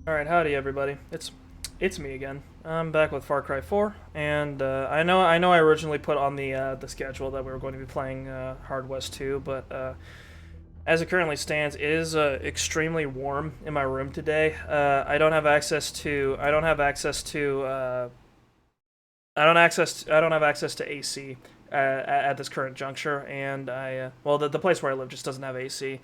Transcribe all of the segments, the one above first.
Alright, howdy everybody. It's me again. I'm back with Far Cry 4, and I know I originally put on the schedule that we were going to be playing Hard West 2, but as it currently stands, it is extremely warm in my room today. I don't have access to I don't have access to AC at this current juncture, and the place where I live just doesn't have AC.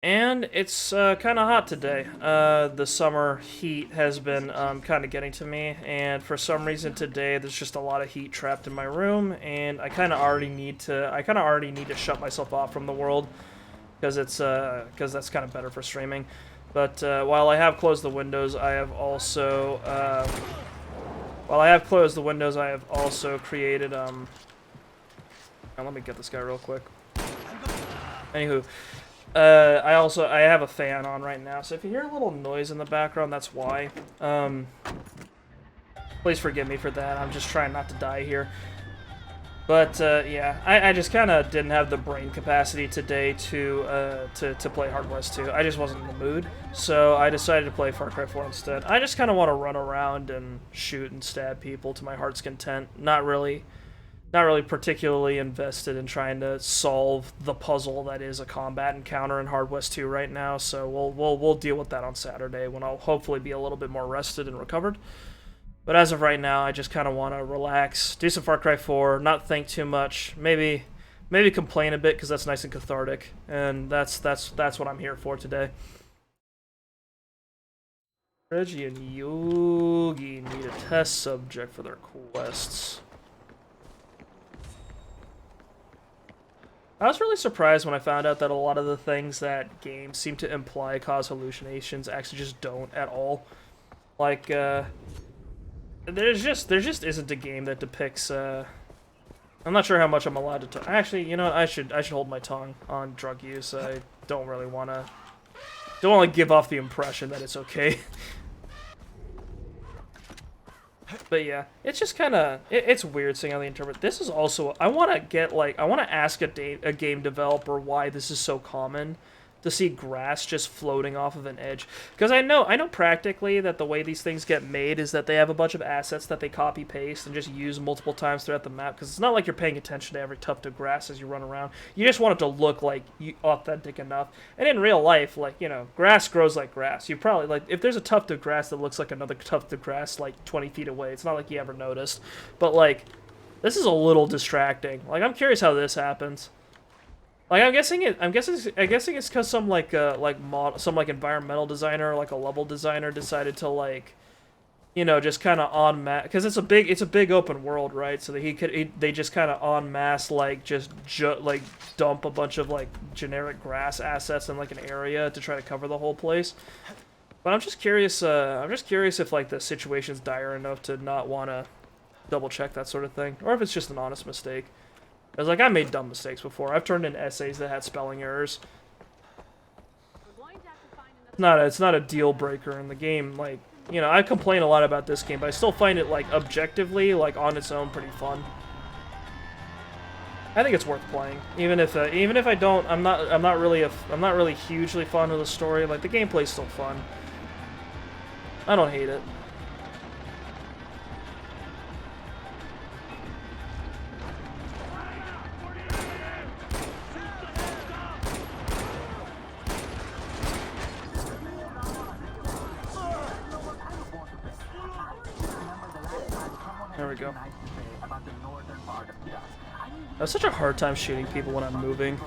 And it's kind of hot today. The summer heat has been kind of getting to me, and for some reason today there's just a lot of heat trapped in my room, and I kind of already need to shut myself off from the world because that's kind of better for streaming. But while I have closed the windows, I have also created now, let me get this guy real quick. Anywho. I have a fan on right now, so if you hear a little noise in the background, that's why. Please forgive me for that. I'm just trying not to die here. But yeah, I just kind of didn't have the brain capacity today to play Hard West 2. I just wasn't in the mood, so I decided to play Far Cry 4 instead. I just kind of want to run around and shoot and stab people to my heart's content. Not really particularly invested in trying to solve the puzzle that is a combat encounter in Hard West 2 right now, so we'll deal with that on Saturday when I'll hopefully be a little bit more rested and recovered. But as of right now, I just kind of want to relax, do some Far Cry 4, not think too much, maybe complain a bit because that's nice and cathartic, and that's what I'm here for today. Reggie and Yogi need a test subject for their quests. I was really surprised when I found out that a lot of the things that games seem to imply cause hallucinations actually just don't at all. Like, there just isn't a game that depicts, I'm not sure how much I'm allowed to talk. Actually, you know what, I should hold my tongue on drug use. I don't really want to give off the impression that it's okay. But yeah, it's just kind of, it's weird seeing how they interpret. This is also, I want to ask a game developer why this is so common to see grass just floating off of an edge. Because I know practically that the way these things get made is that they have a bunch of assets that they copy paste and just use multiple times throughout the map. Because it's not like you're paying attention to every tuft of grass as you run around. You just want it to look like authentic enough. And in real life, like, you know, grass grows like grass. You probably, like, if there's a tuft of grass that looks like another tuft of grass like 20 feet away, it's not like you ever noticed. But, like, this is a little distracting. Like, I'm curious how this happens. Like, I'm guessing it's because some environmental designer or like a level designer decided to, like, you know, just kind of en masse, because it's a big open world, right? So that they just kind of en masse, like, just dump a bunch of like generic grass assets in like an area to try to cover the whole place. But I'm just curious if like the situation's dire enough to not want to double check that sort of thing, or if it's just an honest mistake. Because, like, I made dumb mistakes before. I've turned in essays that had spelling errors. It's not a deal breaker in the game. Like, you know, I complain a lot about this game, but I still find it, like, objectively, like, on its own, pretty fun. I think it's worth playing, even if I don't. I'm not really hugely fond of the story. Like, the gameplay's still fun. I don't hate it. There we go. I have such a hard time shooting people when I'm moving.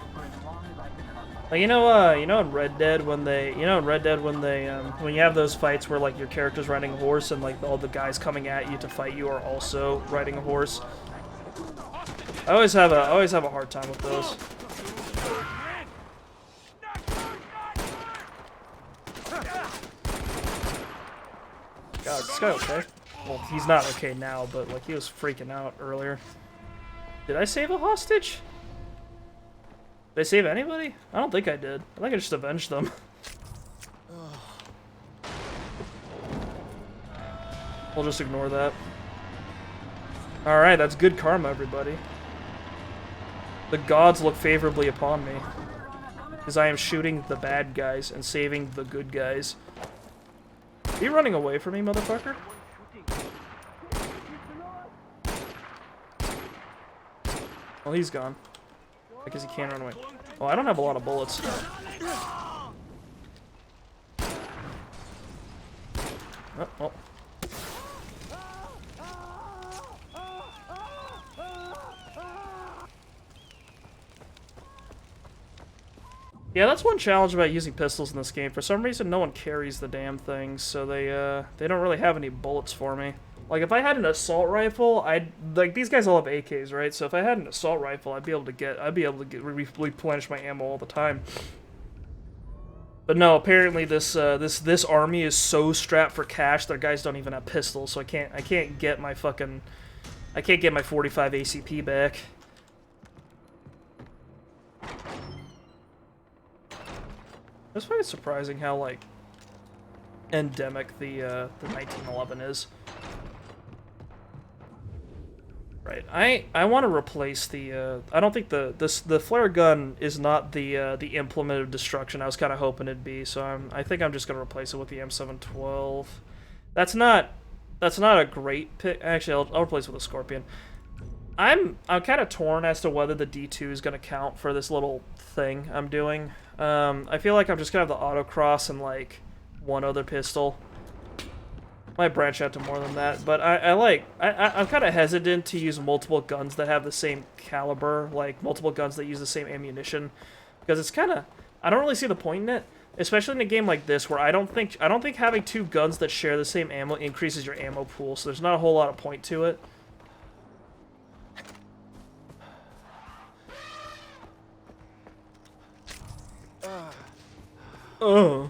Like, you know in Red Dead when when you have those fights where, like, your character's riding a horse and, like, all the guys coming at you to fight you are also riding a horse. I always have a hard time with those. God, is this guy okay? Well, he's not okay now, but, like, he was freaking out earlier. Did I save a hostage? Did I save anybody? I don't think I did. I think I just avenged them. We'll just ignore that. Alright, that's good karma, everybody. The gods look favorably upon me. Because I am shooting the bad guys and saving the good guys. Are you running away from me, motherfucker? Well, he's gone. Because he can't run away. Oh, I don't have a lot of bullets. Oh, well. Yeah, that's one challenge about using pistols in this game. For some reason, no one carries the damn things, so they don't really have any bullets for me. Like, if I had an assault rifle, like, these guys all have AKs, right? So if I had an assault rifle, I'd be able to replenish my ammo all the time. But no, apparently this army is so strapped for cash, their guys don't even have pistols, so I can't get my 45 ACP back. It's very surprising how, like, endemic the 1911 is. Right, I want to replace the, I don't think the flare gun is not the implement of destruction I was kind of hoping it'd be, so I think I'm just going to replace it with the M712. That's not a great pick. Actually, I'll replace it with a Scorpion. I'm kind of torn as to whether the D2 is going to count for this little thing I'm doing. I feel like I'm just going to have the autocross and, like, one other pistol. Might branch out to more than that, but I'm kind of hesitant to use multiple guns that have the same caliber, like multiple guns that use the same ammunition, because it's kind of, I don't really see the point in it, especially in a game like this where I don't think having two guns that share the same ammo increases your ammo pool, so there's not a whole lot of point to it. Oh.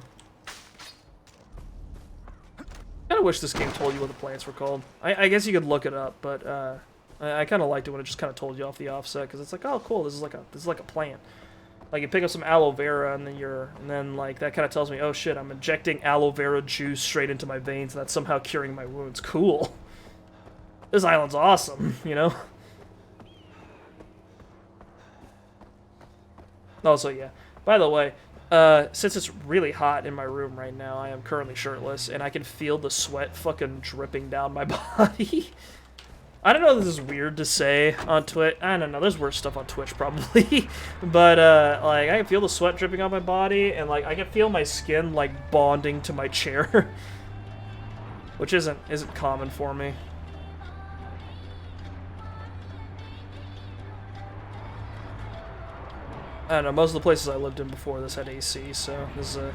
I kind of wish this game told you what the plants were called. I guess you could look it up, but I kind of liked it when it just kind of told you off the offset, because it's like, oh, cool, this is like a plant. Like, you pick up some aloe vera, and then like that kind of tells me, oh shit, I'm injecting aloe vera juice straight into my veins, and that's somehow curing my wounds. Cool. This island's awesome, you know. Also, yeah. By the way. Since it's really hot in my room right now, I am currently shirtless, and I can feel the sweat fucking dripping down my body. I don't know if this is weird to say on Twitch. I don't know, there's worse stuff on Twitch, probably. But, like, I can feel the sweat dripping on my body, and, like, I can feel my skin, like, bonding to my chair. Which isn't common for me. I don't know, most of the places I lived in before this had AC, so this is a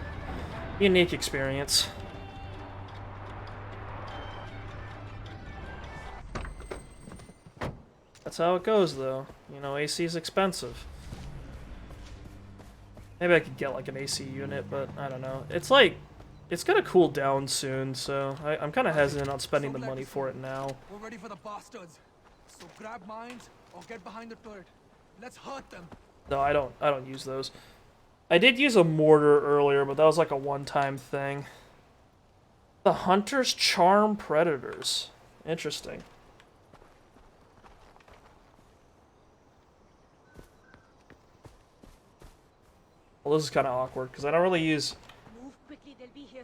unique experience. That's how it goes, though. You know, AC is expensive. Maybe I could get, like, an AC unit, but I don't know. It's like, it's gonna cool down soon, so I'm kind of hesitant on spending the money for it now. We're ready for the bastards. So grab mines or get behind the turret. Let's hurt them. No, I don't use those. I did use a mortar earlier, but that was like a one-time thing. The hunters charm predators. Interesting. Well, this is kind of awkward, because I don't really use...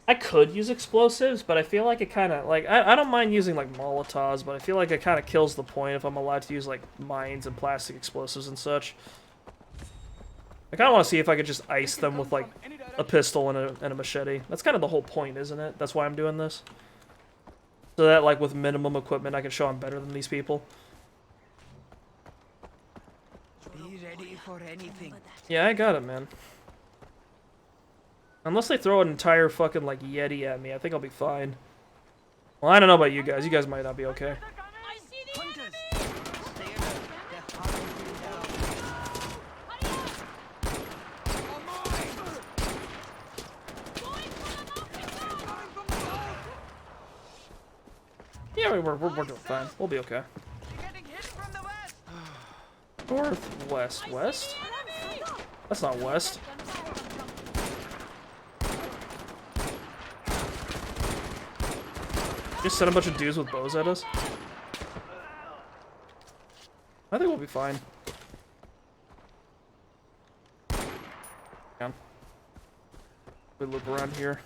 I could use explosives, but I feel like it kind of... Like, I don't mind using, like, Molotovs, but I feel like it kind of kills the point if I'm allowed to use, like, mines and plastic explosives and such. I kind of want to see if I could just ice them with, like, a pistol and a machete. That's kind of the whole point, isn't it? That's why I'm doing this. So that, like, with minimum equipment, I can show I'm better than these people. Be ready for anything. Yeah, I got it, man. Unless they throw an entire fucking, like, Yeti at me, I think I'll be fine. Well, I don't know about you guys. You guys might not be okay. Yeah, we're doing fine. We'll be okay. Northwest. West? That's not west. Just send a bunch of dudes with bows at us? I think we'll be fine. We loop around here.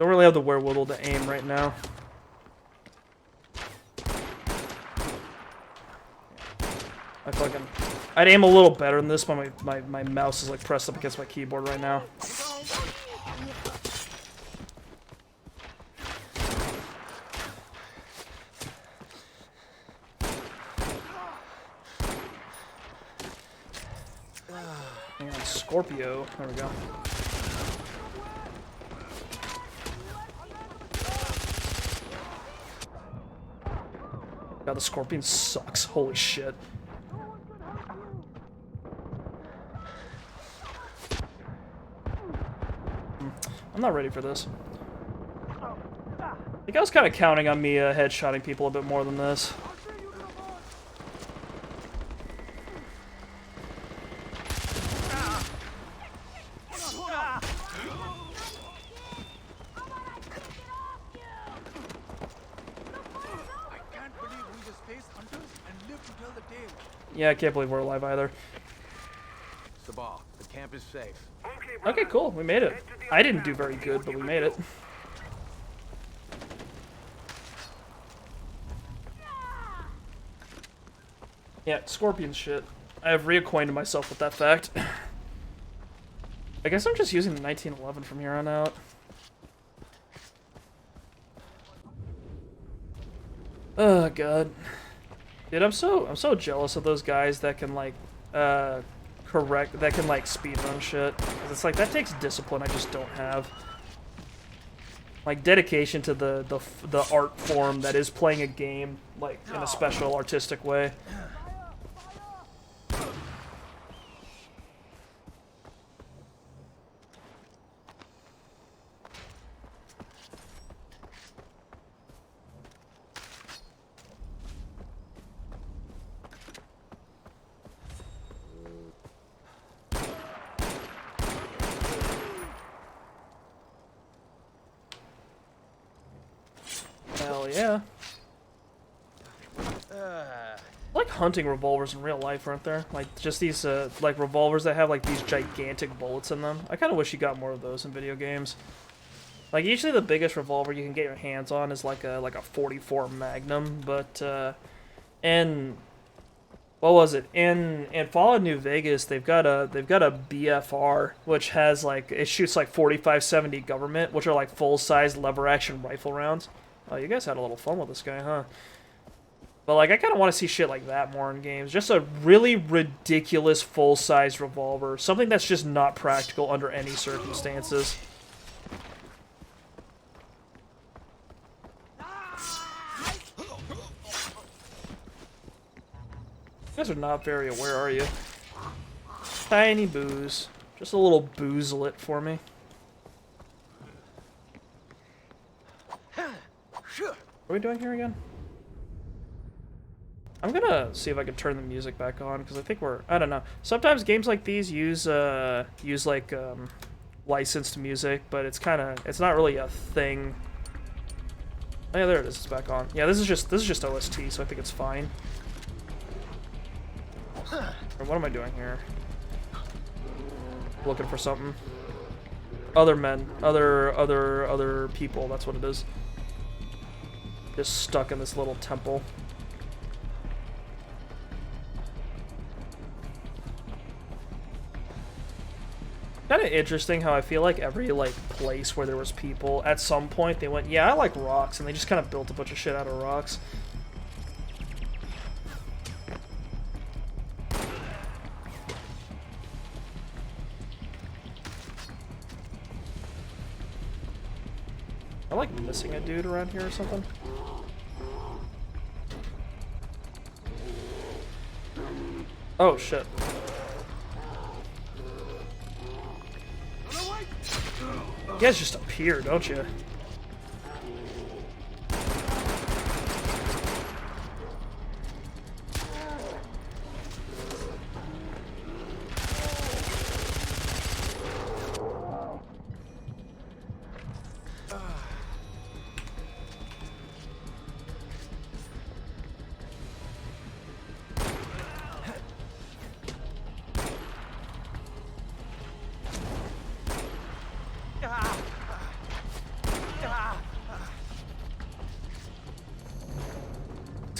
Don't really have the wherewithal to aim right now. I'd aim a little better than this, but my mouse is like pressed up against my keyboard right now. Hang on, Scorpio. There we go. God, the Scorpion sucks. Holy shit. I'm not ready for this. I think I was kind of counting on me headshotting people a bit more than this. Yeah, I can't believe we're alive either. Sabah, the camp is safe. Okay, cool. We made it. I didn't do very good, but we made it. Yeah, Scorpion shit. I have reacquainted myself with that fact. I guess I'm just using the 1911 from here on out. Oh god. Dude, I'm so jealous of those guys that can like that can like speedrun shit. 'Cause it's like that takes discipline I just don't have. Like dedication to the art form that is playing a game like in a special artistic way. Hell yeah. Like hunting revolvers in real life, aren't there? Like just these like revolvers that have like these gigantic bullets in them. I kind of wish you got more of those in video games. Like usually the biggest revolver you can get your hands on is like a 44 Magnum, but in what was it? In Fallout New Vegas, they've got a BFR which has like it shoots like 45-70 government, which are like full-size lever action rifle rounds. Oh, you guys had a little fun with this guy, huh? But, like, I kind of want to see shit like that more in games. Just a really ridiculous full-size revolver. Something that's just not practical under any circumstances. You guys are not very aware, are you? Tiny booze. Just a little boozelet for me. What are we doing here again? I'm gonna see if I can turn the music back on because I think I don't know. Sometimes games like these use like licensed music, but it's not really a thing. Oh, yeah, there it is. It's back on. Yeah, this is just OST, so I think it's fine. Or what am I doing here? Looking for something. Other men, other people. That's what it is. Just stuck in this little temple. Kind of interesting how I feel like every like place where there was people at some point they went, yeah, I like rocks, and they just kind of built a bunch of shit out of rocks. I like missing a dude around here or something. Oh shit. You guys just appear, don't you?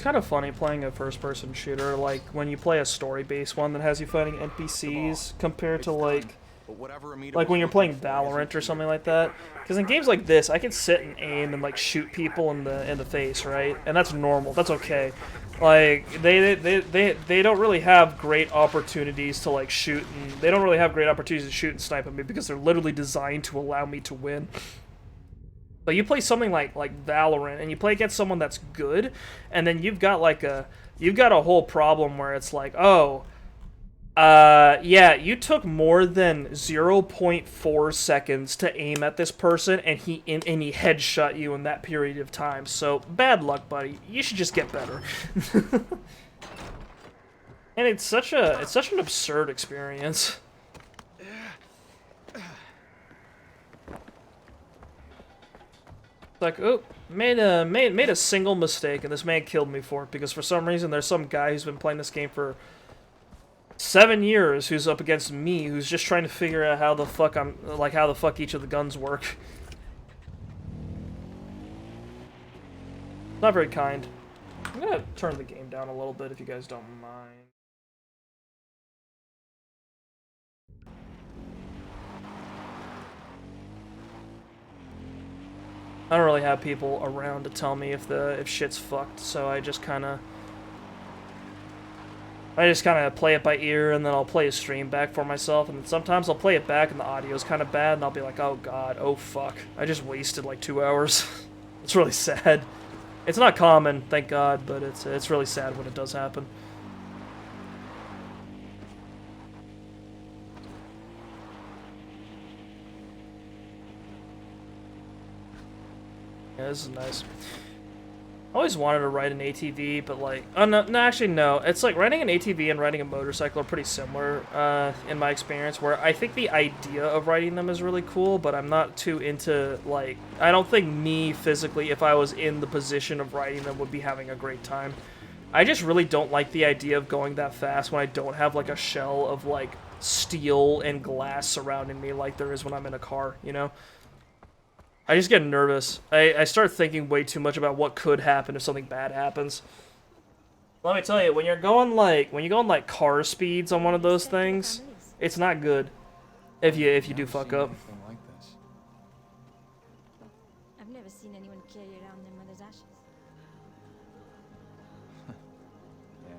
It's kind of funny playing a first-person shooter, like when you play a story-based one that has you fighting NPCs compared to like when you're playing Valorant or something like that. Because in games like this, I can sit and aim and like shoot people in the face, right? And that's normal. That's okay. Like they don't really have great opportunities to like shoot, and they don't really have great opportunities to shoot and snipe at me because they're literally designed to allow me to win. But you play something like Valorant, and you play against someone that's good, and then you've got a whole problem where it's like, oh, yeah, you took more than 0.4 seconds to aim at this person, and he headshot you in that period of time. So bad luck, buddy. You should just get better. And it's such an absurd experience. Like, oh, made a single mistake, and this man killed me for it because for some reason there's some guy who's been playing this game for 7 years who's up against me who's just trying to figure out how the fuck each of the guns work. Not very kind. I'm gonna turn the game down a little bit if you guys don't mind. I don't really have people around to tell me if shit's fucked, so I just kind of play it by ear, and then I'll play a stream back for myself, and then sometimes I'll play it back and the audio's kind of bad, and I'll be like, oh god, oh fuck, I just wasted like 2 hours. It's really sad. It's not common, thank god, but it's really sad when it does happen. Yeah, this is nice. I always wanted to ride an ATV, but like, oh no, actually no. It's like riding an ATV and riding a motorcycle are pretty similar in my experience. Where I think the idea of riding them is really cool, but I'm not too into like. I don't think me physically, if I was in the position of riding them, would be having a great time. I just really don't like the idea of going that fast when I don't have like a shell of like steel and glass surrounding me like there is when I'm in a car, you know? I just get nervous. I start thinking way too much about what could happen if something bad happens. Let me tell you, when you're going like car speeds on one of those things, it's not good if you do fuck up. I've never seen anyone carry around their mother's ashes. Yeah.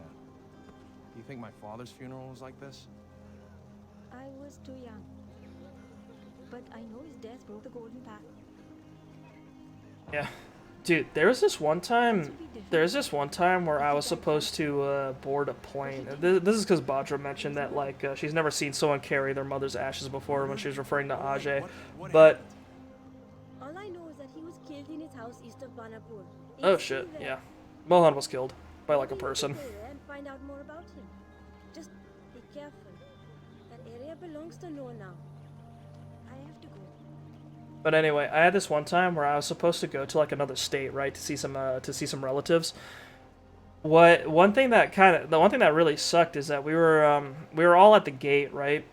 Do you think my father's funeral was like this? I was too young. But I know his death broke the golden path. Yeah. Dude, there's this one time where I was supposed to board a plane. This is because Badra mentioned that like she's never seen someone carry their mother's ashes before when she was referring to Ajay. But all I know is that he was killed in his house east of Banapur. oh shit, yeah. Mohan was killed by like a person. And find out more about him. Just be careful. That area belongs to Noah now. I have to go. But anyway, I had this one time where I was supposed to go to like another state, right, to see some relatives. The one thing that really sucked is that we were all at the gate, right,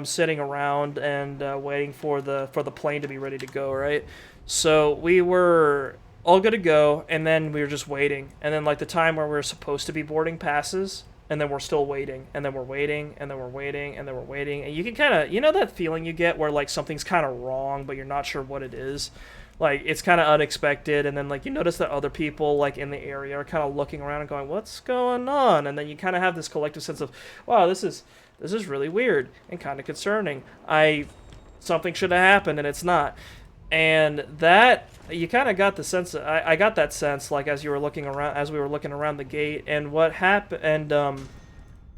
sitting around and waiting for the plane to be ready to go, right. So we were all good to go, and then we were just waiting, and then like the time where we were supposed to be boarding passes. And then we're still waiting, and then we're waiting, and then we're waiting, and then we're waiting. And you can kind of, you know that feeling you get where, like, something's kind of wrong, but you're not sure what it is? Like, it's kind of unexpected, and then, like, you notice that other people, like, in the area are kind of looking around and going, what's going on? And then you kind of have this collective sense of, wow, this is really weird and kind of concerning. Something should have happened, and it's not. And that, you kind of got the sense, I got that sense, like, as we were looking around the gate, and what happened, and,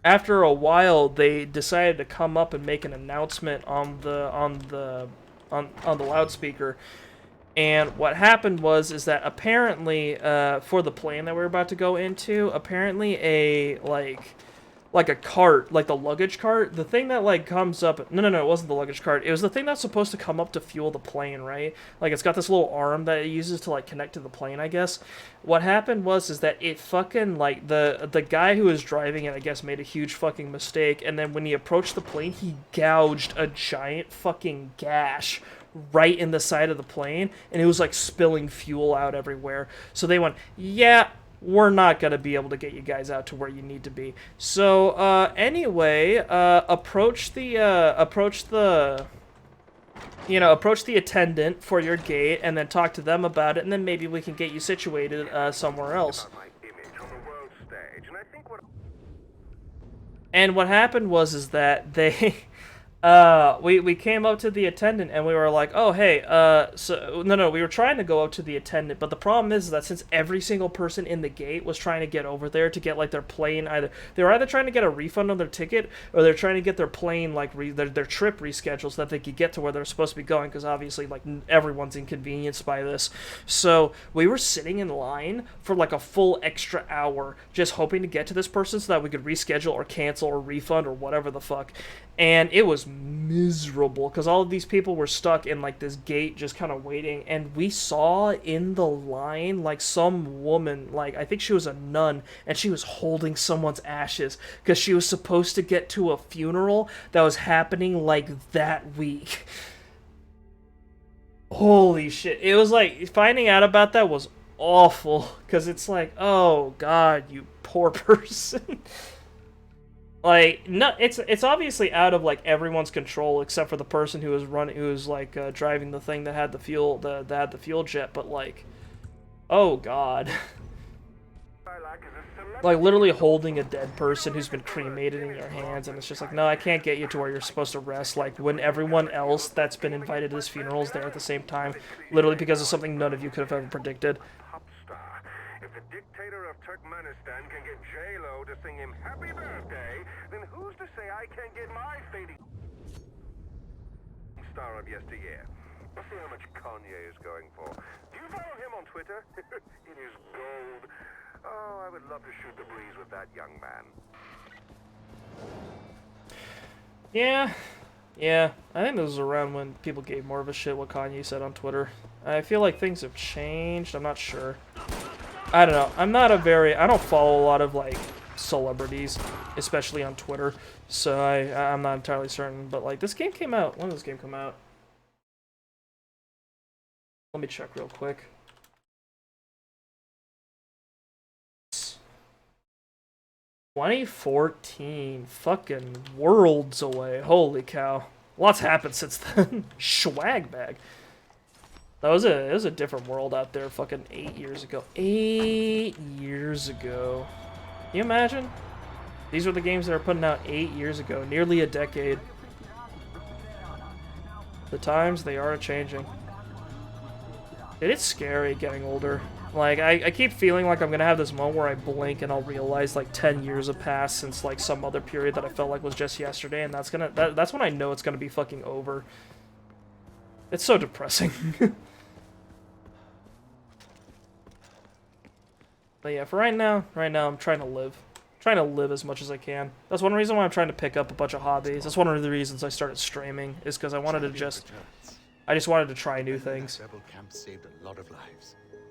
after a while, they decided to come up and make an announcement on the loudspeaker, and what happened is that apparently, for the plane that we were about to go into, apparently like a cart, like the luggage cart, the thing that like comes up, no, it wasn't the luggage cart, it was the thing that's supposed to come up to fuel the plane, right? Like it's got this little arm that it uses to like connect to the plane, I guess. What happened is that it fucking, like, the guy who was driving it, I guess, made a huge fucking mistake, and then when he approached the plane, he gouged a giant fucking gash right in the side of the plane, and it was like spilling fuel out everywhere. So they went, yeah, we're not going to be able to get you guys out to where you need to be. So, anyway, approach the attendant for your gate, and then talk to them about it, and then maybe we can get you situated, somewhere else. And what happened is that they... we came up to the attendant and we were like, oh, hey, no, we were trying to go up to the attendant, but the problem is that since every single person in the gate was trying to get over there to get, like, their plane, they were either trying to get a refund on their ticket, or they're trying to get their plane, like, their trip rescheduled so that they could get to where they're supposed to be going, because obviously, like, everyone's inconvenienced by this. So, we were sitting in line for, like, a full extra hour, just hoping to get to this person so that we could reschedule or cancel or refund or whatever the fuck. And it was miserable because all of these people were stuck in, like, this gate just kind of waiting, and we saw in the line, like, some woman, like, I think she was a nun, and she was holding someone's ashes because she was supposed to get to a funeral that was happening, like, that week. Holy shit. It was like, finding out about that was awful because it's like, oh god, you poor person. Like, no, it's obviously out of, like, everyone's control except for the person who was driving the thing that had the fuel, that had the fuel jet. But, like, oh god, like, literally holding a dead person who's been cremated in your hands, and it's just like, no, I can't get you to where you're supposed to rest. Like, when everyone else that's been invited to this funeral is there at the same time, literally because of something none of you could have ever predicted. Turkmenistan can get J-Lo to sing him happy birthday, then who's to say I can't get my fading star of yesteryear? Let's see how much Kanye is going for. Do you follow him on Twitter? It is gold. Oh, I would love to shoot the breeze with that young man. Yeah, I think this was around when people gave more of a shit what Kanye said on Twitter. I feel like things have changed, I'm not sure. I don't know. I don't follow a lot of, like, celebrities, especially on Twitter, so I'm not entirely certain, but, like, this game came out. When did this game come out? Let me check real quick. 2014. Fucking worlds away. Holy cow. Lots happened since then. Swag bag. It was a different world out there fucking 8 years ago. 8 years ago. Can you imagine? These were the games that were putting out 8 years ago. Nearly a decade. The times, they are changing. Dude, it's scary getting older. Like, I keep feeling like I'm gonna have this moment where I blink and I'll realize, like, 10 years have passed since, like, some other period that I felt like was just yesterday, and that's when I know it's gonna be fucking over. It's so depressing. But yeah, for right now, I'm trying to live. Trying to live as much as I can. That's one reason why I'm trying to pick up a bunch of hobbies. That's one of the reasons I started streaming, is because I wanted to just wanted to try new things.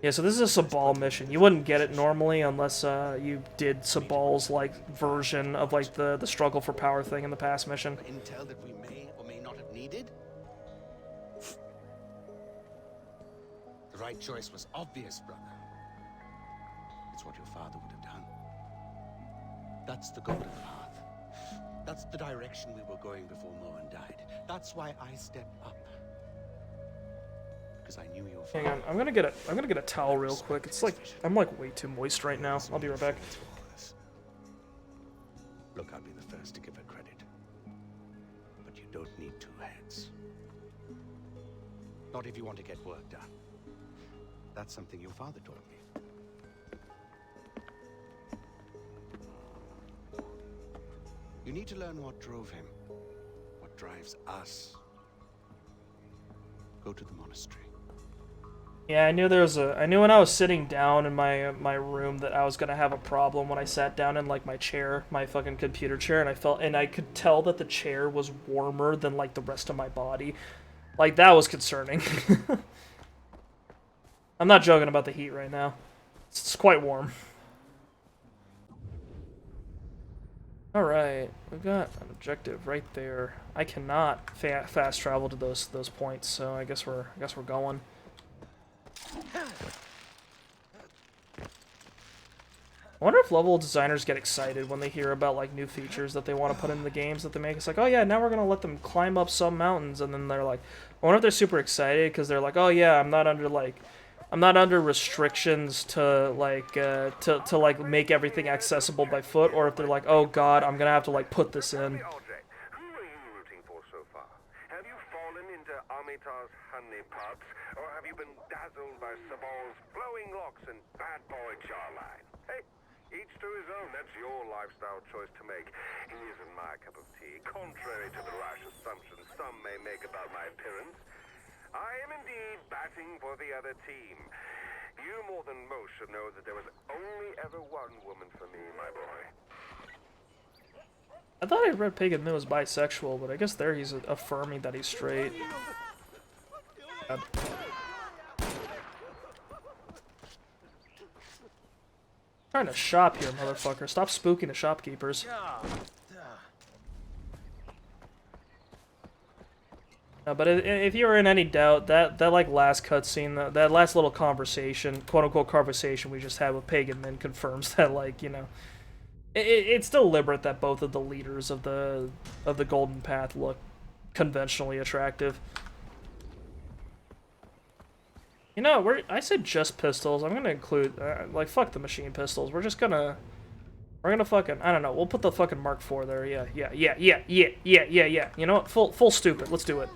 Yeah, so this is a Sabal mission. You wouldn't get it normally unless you did Sabal's, like, version of, like, the struggle for power thing in the past mission. Intel that we may or may not have needed? The right choice was obvious, brother. It's what your father would have done. That's the golden path. That's the direction we were going before Mohan died. That's why I stepped up. Because I knew your father. Hang on, I'm gonna get a towel real quick. It's like I'm like way too moist right now. I'll be right back. Look, I'll be the first to give her credit. But you don't need two heads. Not if you want to get work done. That's something your father taught me. You need to learn what drove him, what drives us. Go to the monastery. Yeah, I knew when I was sitting down in my room that I was gonna have a problem when I sat down in, like, my chair, my fucking computer chair, and I could tell that the chair was warmer than, like, the rest of my body. Like, that was concerning. I'm not joking about the heat right now. It's quite warm. Alright, we've got an objective right there. I cannot fast travel to those points, so I guess we're going. I wonder if level designers get excited when they hear about like new features that they want to put in the games that they make. It's like, oh yeah, now we're gonna let them climb up some mountains, and then they're like, I wonder if they're super excited because they're like, oh yeah, I'm not under restrictions to like make everything accessible by foot, or if they're like, oh god, I'm gonna have to like put this in. Who are you rooting for so far? Have you fallen into Amitar's honeypots, or have you been dazzled by Sabal's flowing locks and bad boy jawline? Hey, each to his own. That's your lifestyle choice to make. He isn't my cup of tea, contrary to the rash assumptions some may make about my appearance. I am indeed batting for the other team. You more than most should know that there was only ever one woman for me, my boy. I thought I read Pagan Min was bisexual, but I guess there he's affirming that he's straight. God. Trying to shop here, motherfucker. Stop spooking the shopkeepers. No, but if you were in any doubt, that like last cutscene, that last little conversation, quote unquote conversation we just had with Pagan Min confirms that, like, you know, it's deliberate that both of the leaders of the Golden Path look conventionally attractive. You know, I said just pistols. I'm gonna include like fuck the machine pistols. We're gonna fucking, I don't know. We'll put the fucking Mark IV there. Yeah. You know what? Full stupid. Let's do it.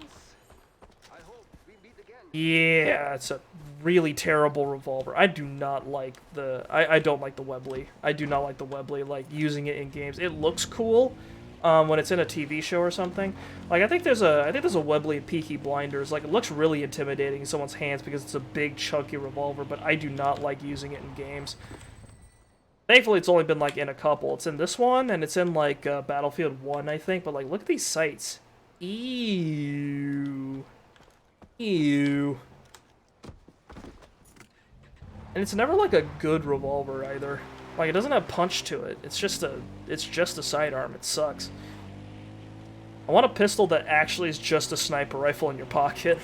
Yeah, it's a really terrible revolver. I do not like the I don't like the Webley. I do not like the Webley, like using it in games. It looks cool when it's in a TV show or something. Like I think there's a Webley in Peaky Blinders. Like it looks really intimidating in someone's hands because it's a big chunky revolver, but I do not like using it in games. Thankfully, it's only been like in a couple. It's in this one and it's in like Battlefield 1, I think, but like look at these sights. Ew. Ew. And it's never like a good revolver either. Like it doesn't have punch to it. It's just a sidearm. It sucks. I want a pistol that actually is just a sniper rifle in your pocket.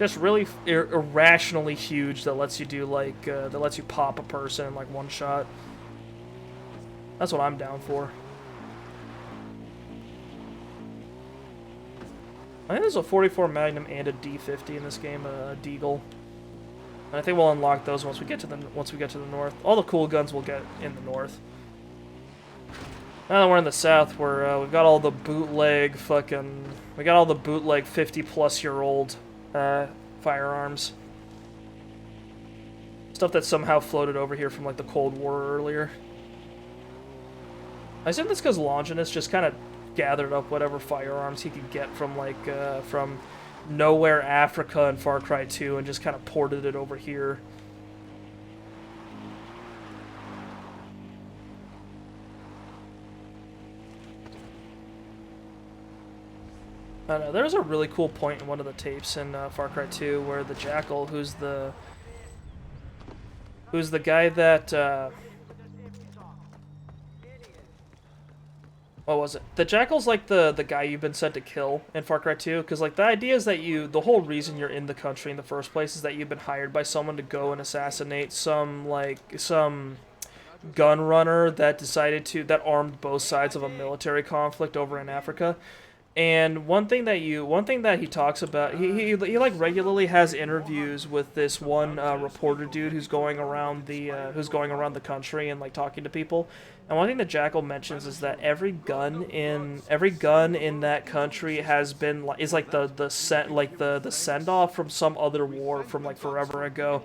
Just really irrationally huge that lets you do like that lets you pop a person in like one shot. That's what I'm down for. I think there's a 44 Magnum and a D50 in this game, a Deagle. And I think we'll unlock those once we get to the north. All the cool guns we'll get in the north. Now that we're in the south, we've got all the bootleg 50-plus-year-old firearms. Stuff that somehow floated over here from like the Cold War earlier. I assume that's because Longinus just kind of gathered up whatever firearms he could get from like from nowhere Africa and Far Cry 2 and just kind of ported it over here. I don't know, there's a really cool point in one of the tapes in Far Cry 2 where the Jackal, who's the guy that what was it? The Jackal's like the guy you've been sent to kill in Far Cry 2, because like the idea is that the whole reason you're in the country in the first place is that you've been hired by someone to go and assassinate some gun runner that armed both sides of a military conflict over in Africa. And one thing that he talks about, he like regularly has interviews with this one reporter dude who's going around the country and like talking to people. And one thing that Jackal mentions is that every gun in that country is like the send off from some other war from like forever ago.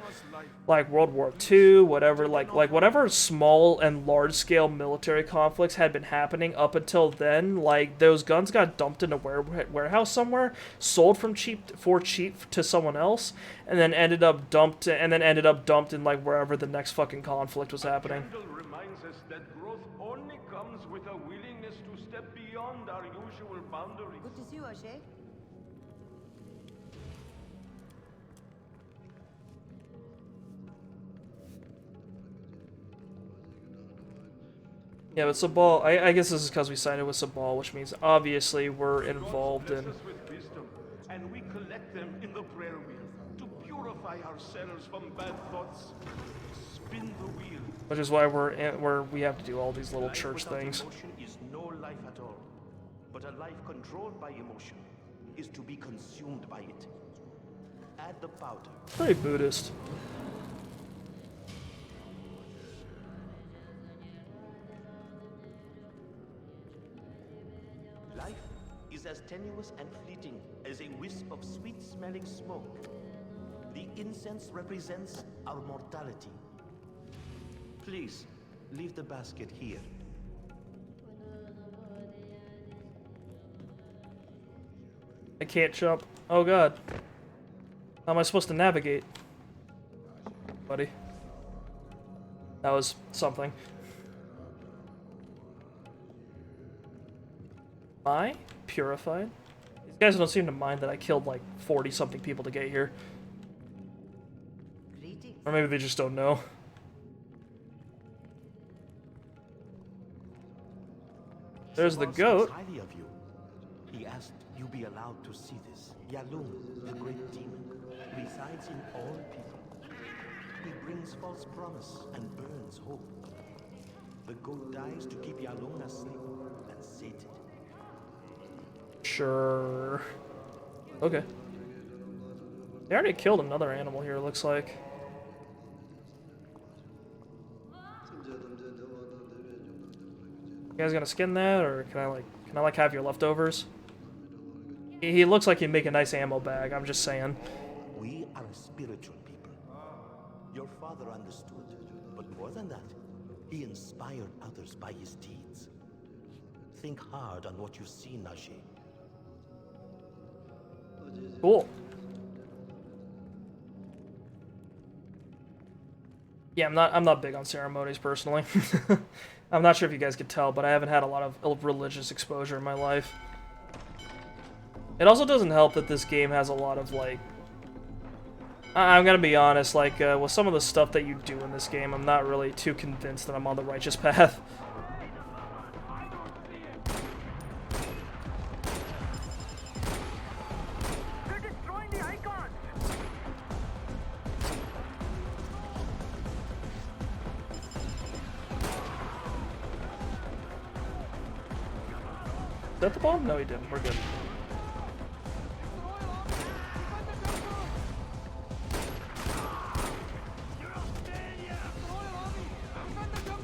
Like World War II, whatever, like whatever small and large scale military conflicts had been happening up until then, like those guns got dumped in a warehouse somewhere, sold for cheap to someone else, and then ended up dumped in like wherever the next fucking conflict was happening. Reminds us that growth only comes with a willingness to step beyond our usual boundaries. Good to see you, O'Shea. Yeah, but Sabal, I guess this is because we sided with Sabal, which means obviously we're involved in... And we collect them in the prayer wheel to purify ourselves from bad thoughts. Spin the wheel. Which is why we have to do all these little Life church without things. emotion is no life at all. But a life controlled by emotion is to be consumed by it. Add the powder. Very Buddhist. Life is as tenuous and fleeting as a wisp of sweet-smelling smoke. The incense represents our mortality. Please, leave the basket here. I can't jump. Oh god. How am I supposed to navigate? Buddy. That was something. Am I purified? These guys don't seem to mind that I killed like 40-something people to get here. Or maybe they just don't know. There's the goat. Highly of you. He asked you be allowed to see this. Yalum, the great demon, resides in all people. He brings false promise and burns hope. The goat dies to keep Yalum asleep and sated. Sure. Okay. They already killed another animal here, it looks like. You guys gonna skin that, or can I like have your leftovers? He looks like he'd make a nice ammo bag, I'm just saying. We are a spiritual people. Your father understood, but more than that, he inspired others by his deeds. Think hard on what you see, Najee. Cool. Yeah, I'm not big on ceremonies personally. I'm not sure if you guys could tell, but I haven't had a lot of religious exposure in my life. It also doesn't help that this game has a lot of, like... I'm gonna be honest, like, with some of the stuff that you do in this game, I'm not really too convinced that I'm on the righteous path. They're destroying the icons! Is that the bomb? No, he didn't. We're good.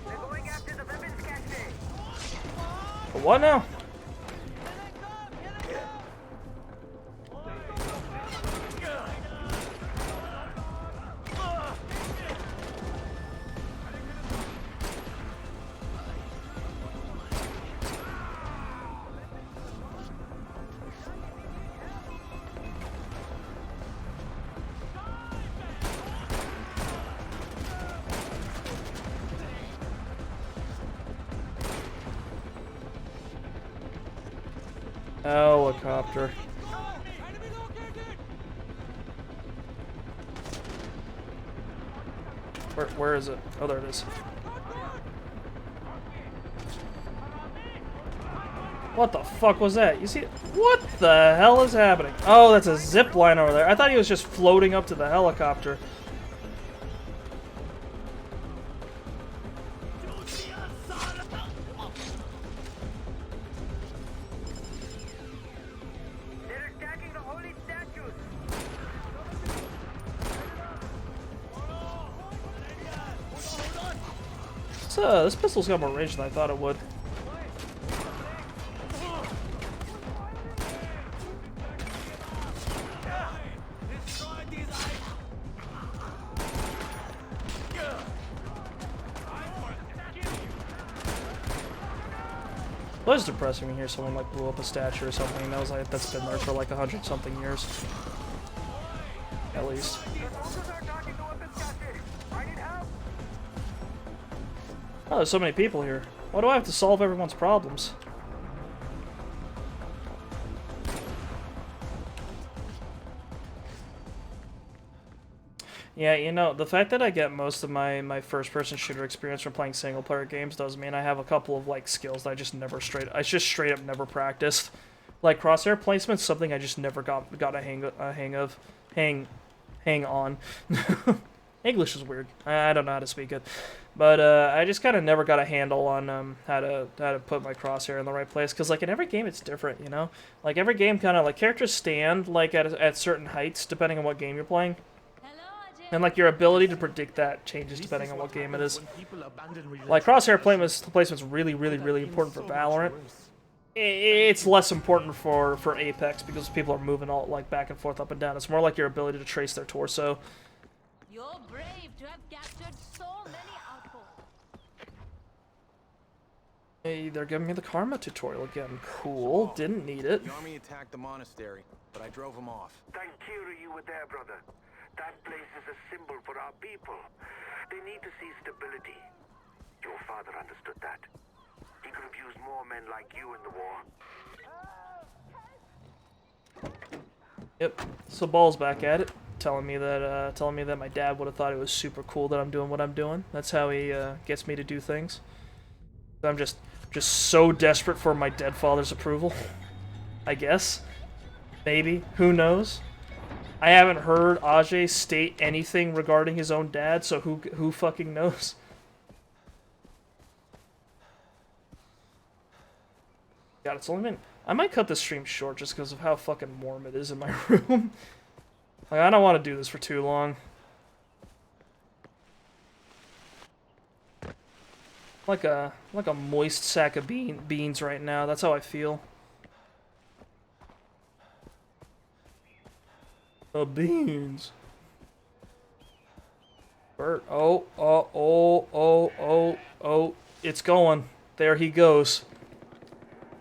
They're going after the weapons cache! What now? Helicopter. Where is it? Oh, there it is. What the fuck was that? You see it? What the hell is happening? Oh, that's a zip line over there. I thought he was just floating up to the helicopter. They're attacking the holy statues! This pistol's got more range than I thought it would. It was depressing when you hear someone like blew up a statue or something. That was like that's been there for like 100-something years, at least. The soldiers are attacking the weapons cache! I need help! Oh, there's so many people here. Why do I have to solve everyone's problems? Yeah, you know, the fact that I get most of my first-person shooter experience from playing single-player games does mean I have a couple of, like, skills that I just straight up never practiced. Like, crosshair placement's something I just never got a hang Hang on. English is weird. I don't know how to speak it. But I just kind of never got a handle on how to put my crosshair in the right place, because like in every game it's different, you know. Like every game kind of like characters stand like at certain heights depending on what game you're playing, and like your ability to predict that changes depending on what game it is. Like crosshair placement's really important for Valorant. It's less important for Apex because people are moving all like back and forth, up and down. It's more like your ability to trace their torso. You're brave to have captured so many outposts. Hey, they're giving me the karma tutorial again. Cool. Didn't need it. The army attacked the monastery, but I drove them off. Thank you were there, brother. That place is a symbol for our people. They need to see stability. Your father understood that. He could have used more men like you in the war. Yep. So Ball's back at it, telling me that my dad would have thought it was super cool that I'm doing what I'm doing. That's how he gets me to do things. I'm just so desperate for my dead father's approval. I guess. Maybe. Who knows? I haven't heard Ajay state anything regarding his own dad, so who fucking knows? God, it's only been... I might cut this stream short just because of how fucking warm it is in my room. Like, I don't want to do this for too long. Like a moist sack of beans right now. That's how I feel. Beans. Bert. Oh. It's going. There he goes.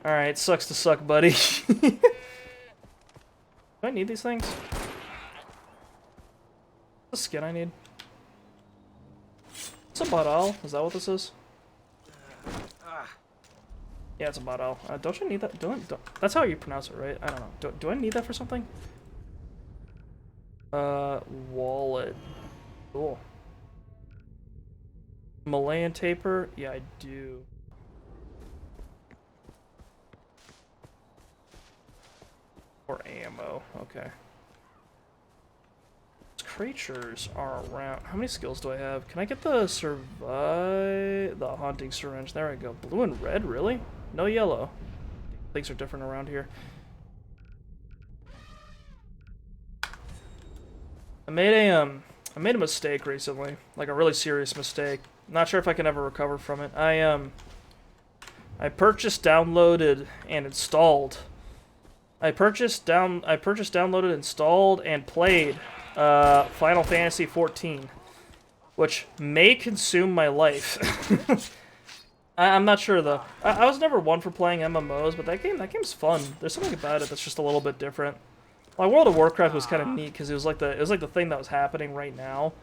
Alright, sucks to suck, buddy. Do I need these things? The skin I need. It's a badal. Is that what this is? Yeah, it's a badal. Don't you need that? That's how you pronounce it, right? I don't know. Do I need that for something? Wallet. Cool. Malayan taper? Yeah, I do. Or ammo. Okay. These creatures are around. How many skills do I have? Can I get the survive? The hunting syringe. There we go. Blue and red? Really? No yellow. Things are different around here. I made a mistake recently, like a really serious mistake. Not sure if I can ever recover from it. I purchased, downloaded, and installed. I purchased, downloaded, installed, and played Final Fantasy XIV, which may consume my life. I'm not sure though. I was never one for playing MMOs, but that game's fun. There's something about it that's just a little bit different. Like World of Warcraft was kind of neat because it was like the thing that was happening right now.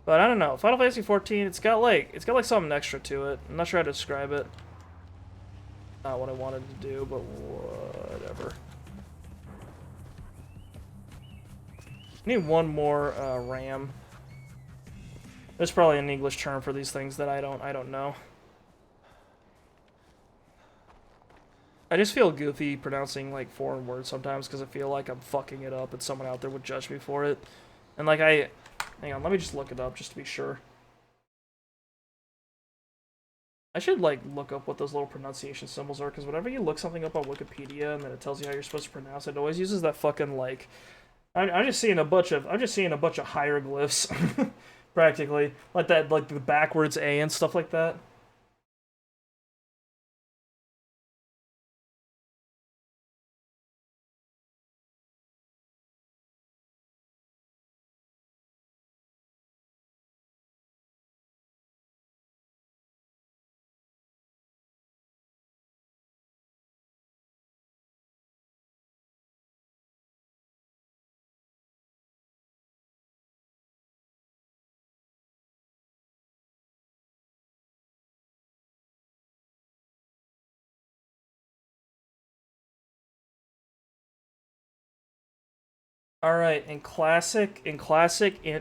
But I don't know. Final Fantasy XIV, it's got like something extra to it. I'm not sure how to describe it. Not what I wanted to do, but whatever. I need one more RAM. There's probably an English term for these things that I don't know. I just feel goofy pronouncing like foreign words sometimes because I feel like I'm fucking it up and someone out there would judge me for it. And like hang on, let me just look it up just to be sure. I should like look up what those little pronunciation symbols are, because whenever you look something up on Wikipedia and then it tells you how you're supposed to pronounce it, it always uses that fucking like I'm just seeing a bunch of hieroglyphs practically. Like that, like the backwards A and stuff like that. Alright, in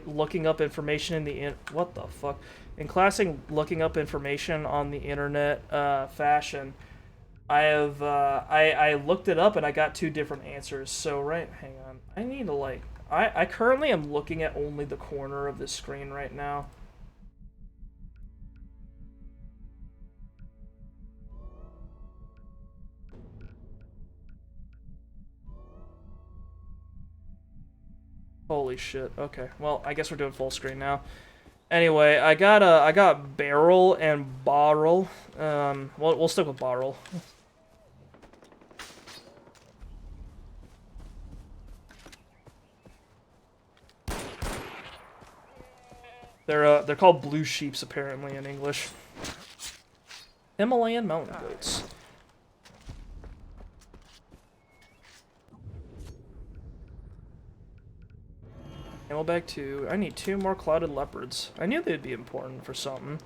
looking up information in the what the fuck? In classic looking up information on the internet fashion, I have I looked it up and I got two different answers. So hang on. I need to like I currently am looking at only the corner of this screen right now. Holy shit. Okay. Well, I guess we're doing full screen now. Anyway, I got barrel and barrel. We'll stick with barrel. They're called blue sheeps apparently in English. Himalayan mountain goats. Ammo bag 2. I need 2 more clouded leopards. I knew they'd be important for something.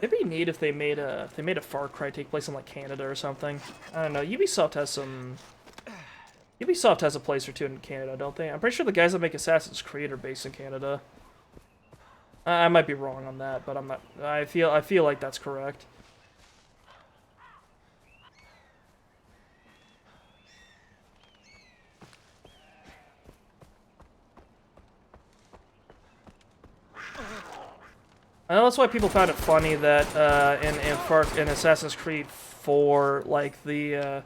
It'd be neat if they made a Far Cry take place in like Canada or something. I don't know. Ubisoft has a place or two in Canada, don't they? I'm pretty sure the guys that make Assassin's Creed are based in Canada. I might be wrong on that, but I'm not. I feel like that's correct. I know that's why people found it funny that in Assassin's Creed 4, like you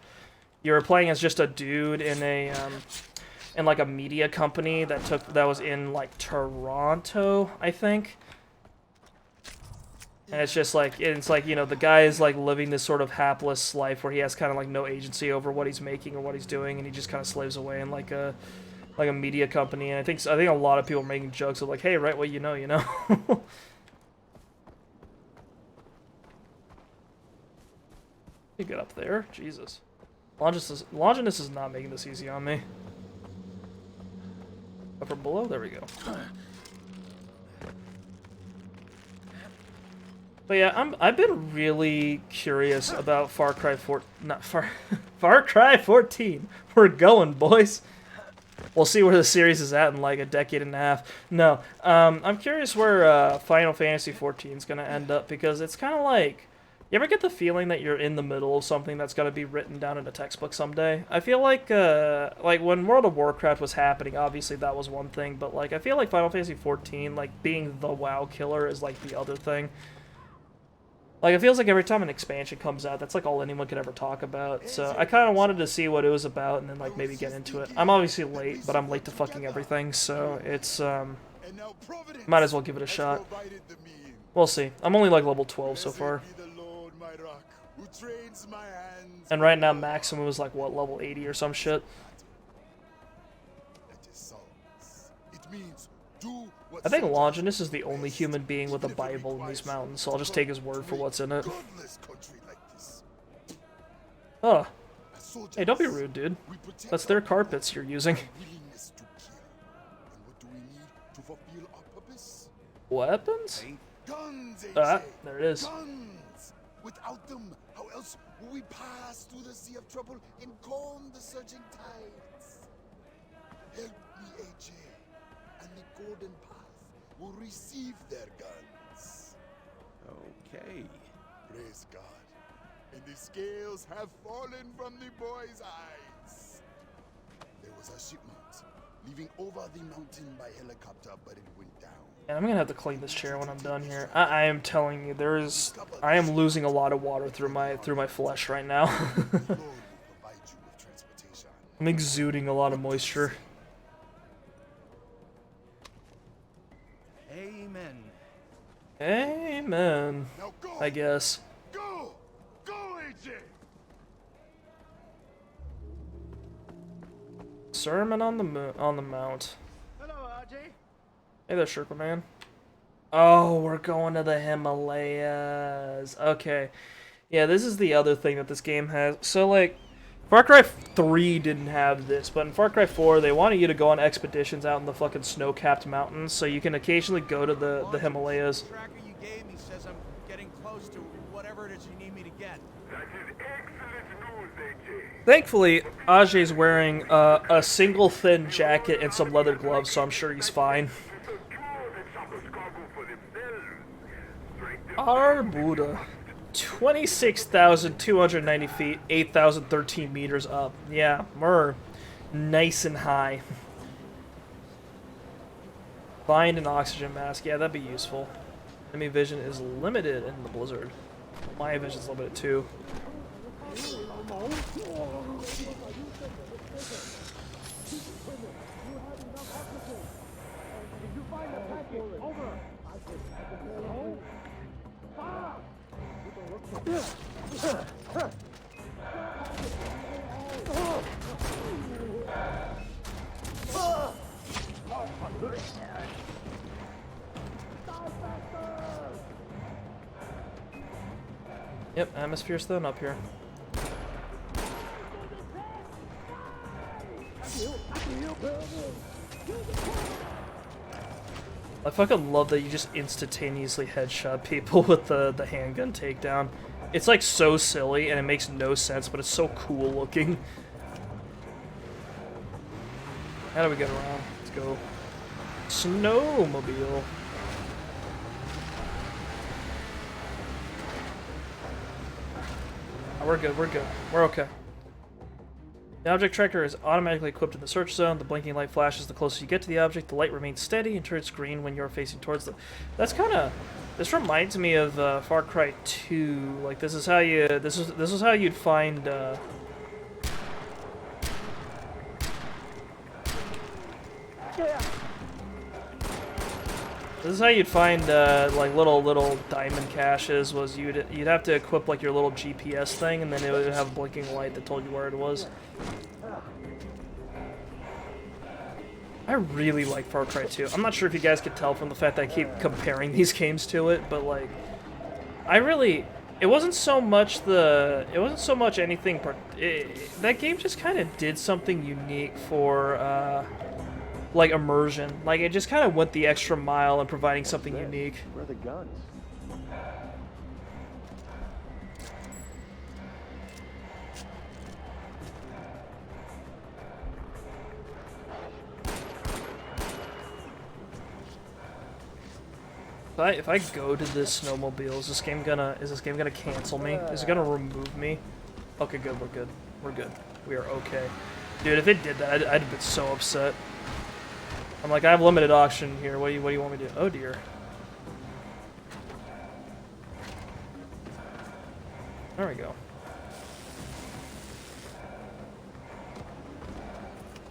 were playing as just a dude in like a media company that was in like Toronto, I think. And it's just like you know, the guy is like living this sort of hapless life where he has kind of like no agency over what he's making or what he's doing, and he just kind of slaves away in like a media company. And I think a lot of people are making jokes of like, hey, right, what you know, you know. You get up there, Jesus. Longinus is not making this easy on me. Up from below, there we go. But yeah, I've been really curious about Far Cry 14. We're going, boys. We'll see where the series is at in like a decade and a half. No, I'm curious where Final Fantasy 14 is gonna end up, because it's kind of like, you ever get the feeling that you're in the middle of something that's gonna be written down in a textbook someday? I feel like when World of Warcraft was happening, obviously that was one thing, but like I feel like Final Fantasy 14, like being the WoW killer, is like the other thing. Like, it feels like every time an expansion comes out, that's like all anyone could ever talk about. So I kind of wanted to see what it was about and then like maybe get into it. I'm obviously late, but I'm late to fucking everything, so it's might as well give it a shot. We'll see. I'm only like level 12 so far. And right now maximum is like what, level 80 or some shit. I think Longinus is the only human being with a Bible in these mountains, so I'll just take his word for what's in it. Oh. Hey, don't be rude, dude. That's their carpets you're using. Weapons? Ah, there it is. Without them, how else will we pass through the sea of trouble and calm the surging tides? Help me, AJ, and the Golden Path will receive their guns. Okay. Praise God. And the scales have fallen from the boy's eyes. There was a shipment leaving over the mountain by helicopter, but it went down. And I'm gonna have to clean this chair when I'm done here. I am telling you, I am losing a lot of water through my flesh right now. I'm exuding a lot of moisture. Amen. Amen. I guess. Go! Go, AJ! Sermon on the Mount. Hello, RJ. Hey there, Sherpa Man. Oh, we're going to the Himalayas. Okay. Yeah, this is the other thing that this game has. So, like, Far Cry 3 didn't have this, but in Far Cry 4, they wanted you to go on expeditions out in the fucking snow-capped mountains, so you can occasionally go to the Himalayas. The tracker you gave me says I'm getting close to whatever it is you need me to get. That is excellent news, AJ. Thankfully, Ajay's wearing a single thin jacket and some leather gloves, so I'm sure he's fine. So sure the shoppers cargo for themselves. Straight to Our Buddha. 26,290 feet, 8,013 meters up. Yeah, we're nice and high. Find an oxygen mask. Yeah, that'd be useful. Enemy vision is limited in the blizzard. My vision's limited too. Yep, atmosphere's thin up here. I fucking love that you just instantaneously headshot people with the handgun takedown. It's like so silly and it makes no sense, but it's so cool looking. How do we get around? Let's go. Snowmobile. Oh, we're good, we're good. We're okay. The object tracker is automatically equipped in the search zone. The blinking light flashes the closer you get to the object. The light remains steady and turns green when you're facing towards the... That's kind of... This reminds me of Far Cry 2. Like, this is how you... This is how you'd find... This is how you'd find like little diamond caches. Was you'd have to equip like your little GPS thing, and then it would have a blinking light that told you where it was. I really like Far Cry 2. I'm not sure if you guys could tell from the fact that I keep comparing these games to it, but like, I really. It wasn't so much anything. That game just kind of did something unique for. Like immersion. Like it just kind of went the extra mile in providing something unique. Where are the guns? If I go to this snowmobile, is this game gonna cancel me? Is it gonna remove me? Okay, good. We're good. We're good. We are okay. Dude, if it did that, I'd have been so upset. I'm like, I have limited oxygen here. What do you want me to do? Oh dear. There we go.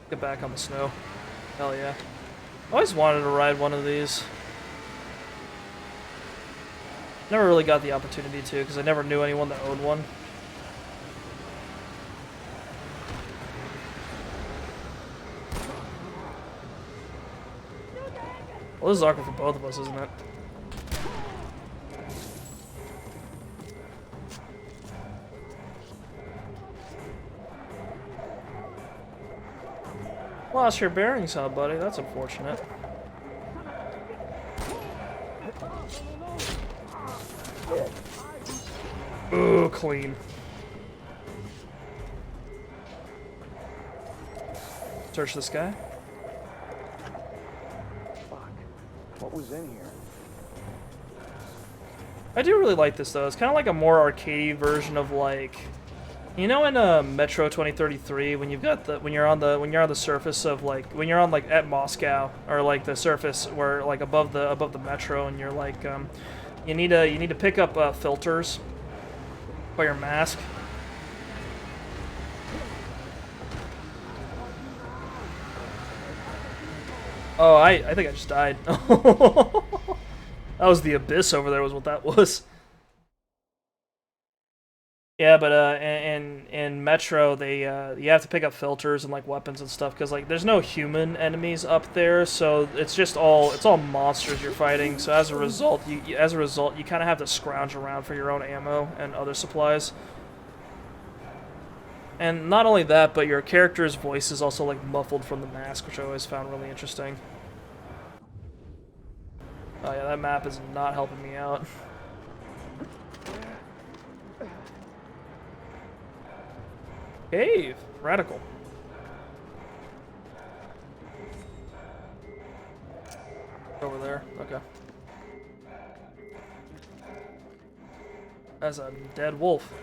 Get back on the snow. Hell yeah. I always wanted to ride one of these. Never really got the opportunity to, because I never knew anyone that owned one. Well, this is awkward for both of us, isn't it? Lost your bearings, huh, buddy? That's unfortunate. Ooh, clean. Search this guy. What was in here? I do really like this though. It's kind of like a more arcadey version of like, you know, in Metro 2033 when you've got when you're on the surface of like when you're on like at Moscow or like the surface where like above the metro and you're like you need to pick up filters for your mask. Oh, I think I just died. That was the abyss over there was what that was. Yeah, but in Metro they you have to pick up filters and like weapons and stuff because like there's no human enemies up there, so it's all monsters you're fighting. So as a result, you kind of have to scrounge around for your own ammo and other supplies. And not only that, but your character's voice is also like muffled from the mask, which I always found really interesting. Oh yeah, that map is not helping me out. Cave! Radical. Over there. Okay. As a dead wolf.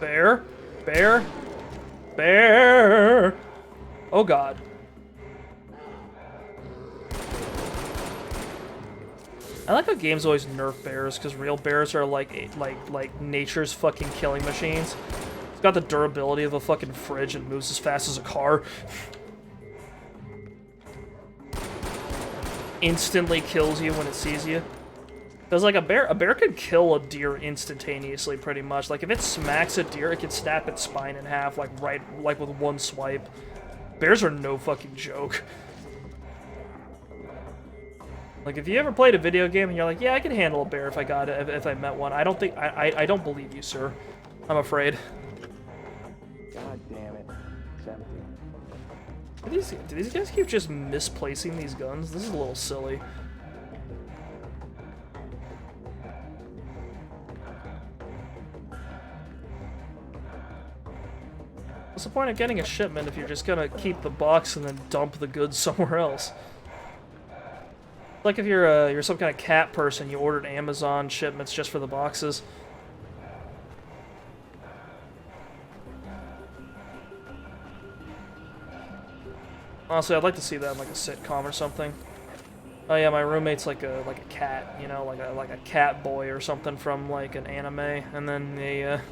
Bear? Bear? Bear! Oh god. I like how games always nerf bears, because real bears are like nature's fucking killing machines. It's got the durability of a fucking fridge and moves as fast as a car. Instantly kills you when it sees you. Because like a bear could kill a deer instantaneously, pretty much. Like if it smacks a deer, it can snap its spine in half, like with one swipe. Bears are no fucking joke. Like if you ever played a video game and you're like, yeah, I could handle a bear if I got it, if I met one. I don't believe you, sir. I'm afraid. God damn it. It's empty. Do these guys keep just misplacing these guns? This is a little silly. What's the point of getting a shipment if you're just gonna keep the box and then dump the goods somewhere else? Like if you're some kind of cat person, you ordered Amazon shipments just for the boxes. Honestly, I'd like to see that in like a sitcom or something. Oh yeah, my roommate's like a cat, you know, like a cat boy or something from like an anime, and then they're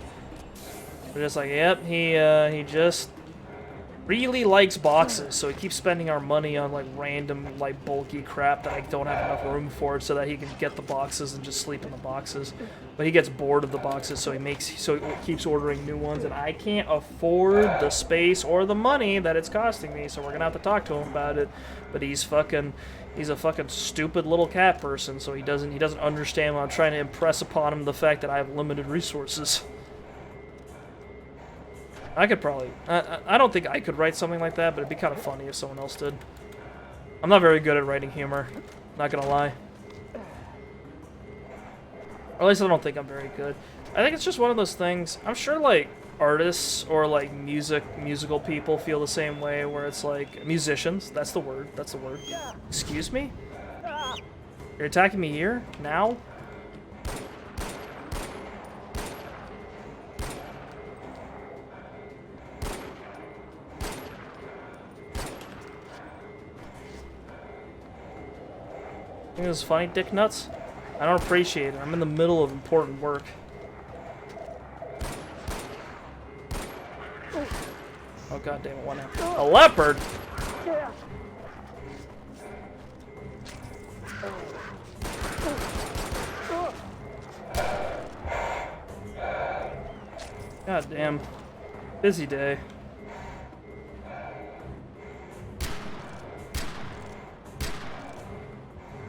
just like, yep, he just really likes boxes, so he keeps spending our money on like random like bulky crap that I don't have enough room for, so that he can get the boxes and just sleep in the boxes. But he gets bored of the boxes, so he keeps ordering new ones, and I can't afford the space or the money that it's costing me, so we're gonna have to talk to him about it. But he's a fucking stupid little cat person, so he doesn't understand when I'm trying to impress upon him the fact that I have limited resources. I could probably... I don't think I could write something like that, but it'd be kind of funny if someone else did. I'm not very good at writing humor. Not gonna lie. Or at least I don't think I'm very good. I think it's just one of those things... I'm sure, like, artists or, like, musical people feel the same way, where it's like... Musicians. That's the word. That's the word. Excuse me? You're attacking me here? Now? Think this is funny, dick nuts? I don't appreciate it. I'm in the middle of important work. Oh god damn it, what now? A leopard? God damn. Busy day.